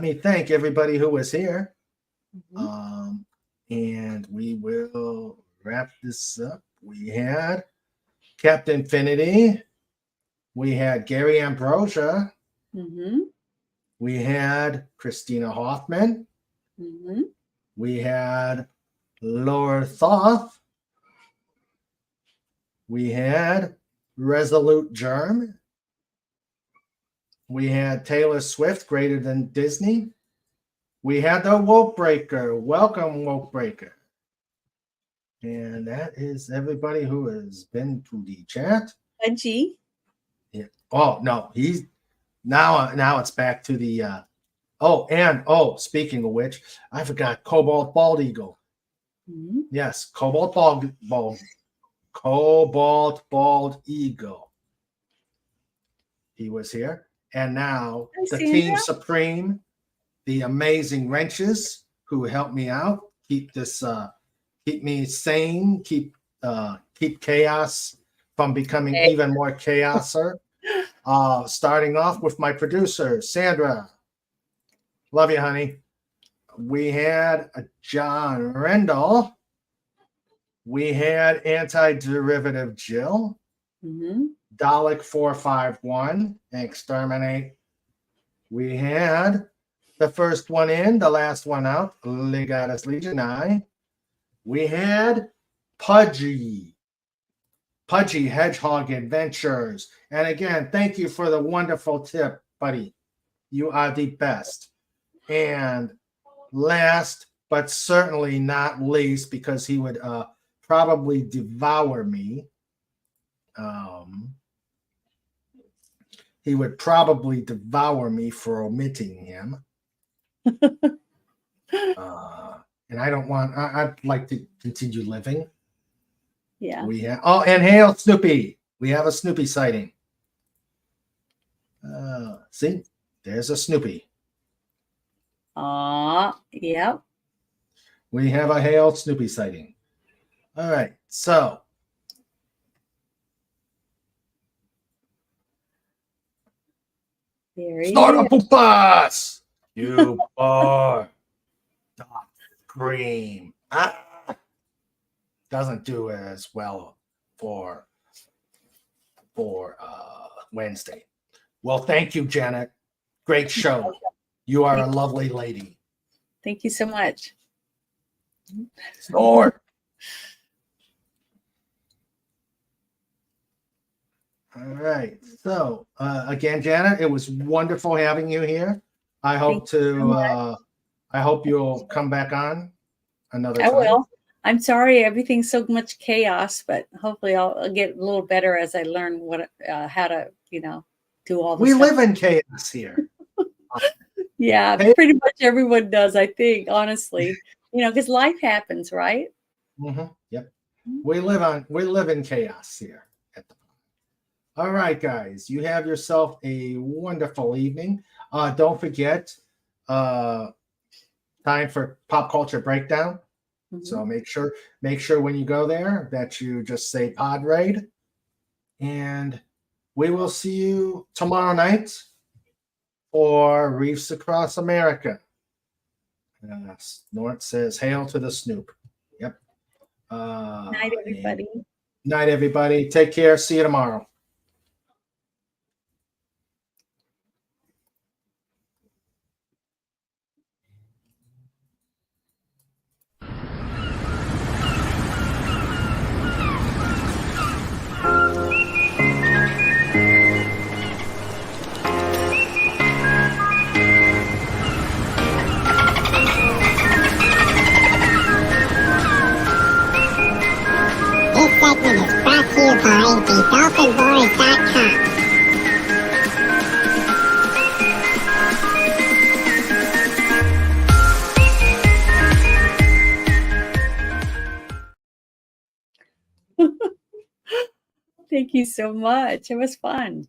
me thank everybody who was here. And we will wrap this up. We had Captain Infinity. We had Gary Ambrosia. Mm-hmm. We had Christina Hoffman. Mm-hmm. We had Laura Thoth. We had Resolute Germ. We had Taylor Swift, Greater Than Disney. We had the Woke Breaker. Welcome, Woke Breaker. And that is everybody who has been to the chat. Pudgy. Oh, no, he's now it's back to the speaking of which, I forgot Cobalt Bald Eagle. Mm-hmm. Yes, Cobalt Bald Eagle. He was here. And now Hi, the Sandra. Team Supreme, the amazing wrenches who help me out, keep me sane, keep chaos from becoming even more chaoser. Starting off with my producer, Sandra. Love you, honey. We had John Rendell. We had Anti-Derivative Jill. Mm-hmm. Dalek 451, Exterminate. We had the first one in, the last one out, Legatus Legionii. We had Pudgy Hedgehog Adventures. And again, thank you for the wonderful tip, buddy. You are the best. And last, but certainly not least, because he would probably devour me. He would probably devour me for omitting him. And I don't want, I'd like to continue living. Yeah. We have, and hail Snoopy. We have a Snoopy sighting. See, there's a Snoopy. Yep. We have a hail Snoopy sighting. All right, so There he start is. up a bus. You are Dr. Cream. Doesn't do as well for Wednesday. Well, thank you, Janet. Great show. You are a lovely lady. Thank you so much. Snort. All right. So again, Janet, it was wonderful having you here. I hope I hope you'll come back on another I time. will. I'm sorry, everything's so much chaos, but hopefully I'll get a little better as I learn how to, do all this. We live in chaos here. Yeah, Hey. pretty much everyone does, I think, honestly. Because life happens, right? Yep. We live in chaos here. All right, guys. You have yourself a wonderful evening. Don't forget, time for Pop Culture Breakdown. So make sure when you go there that you just say Pod Raid. And we will see you tomorrow night for Reefs Across America. Snort says, hail to the Snoop. Yep. Night, everybody. Night, everybody. Take care. See you tomorrow. Thank you so much. It was fun.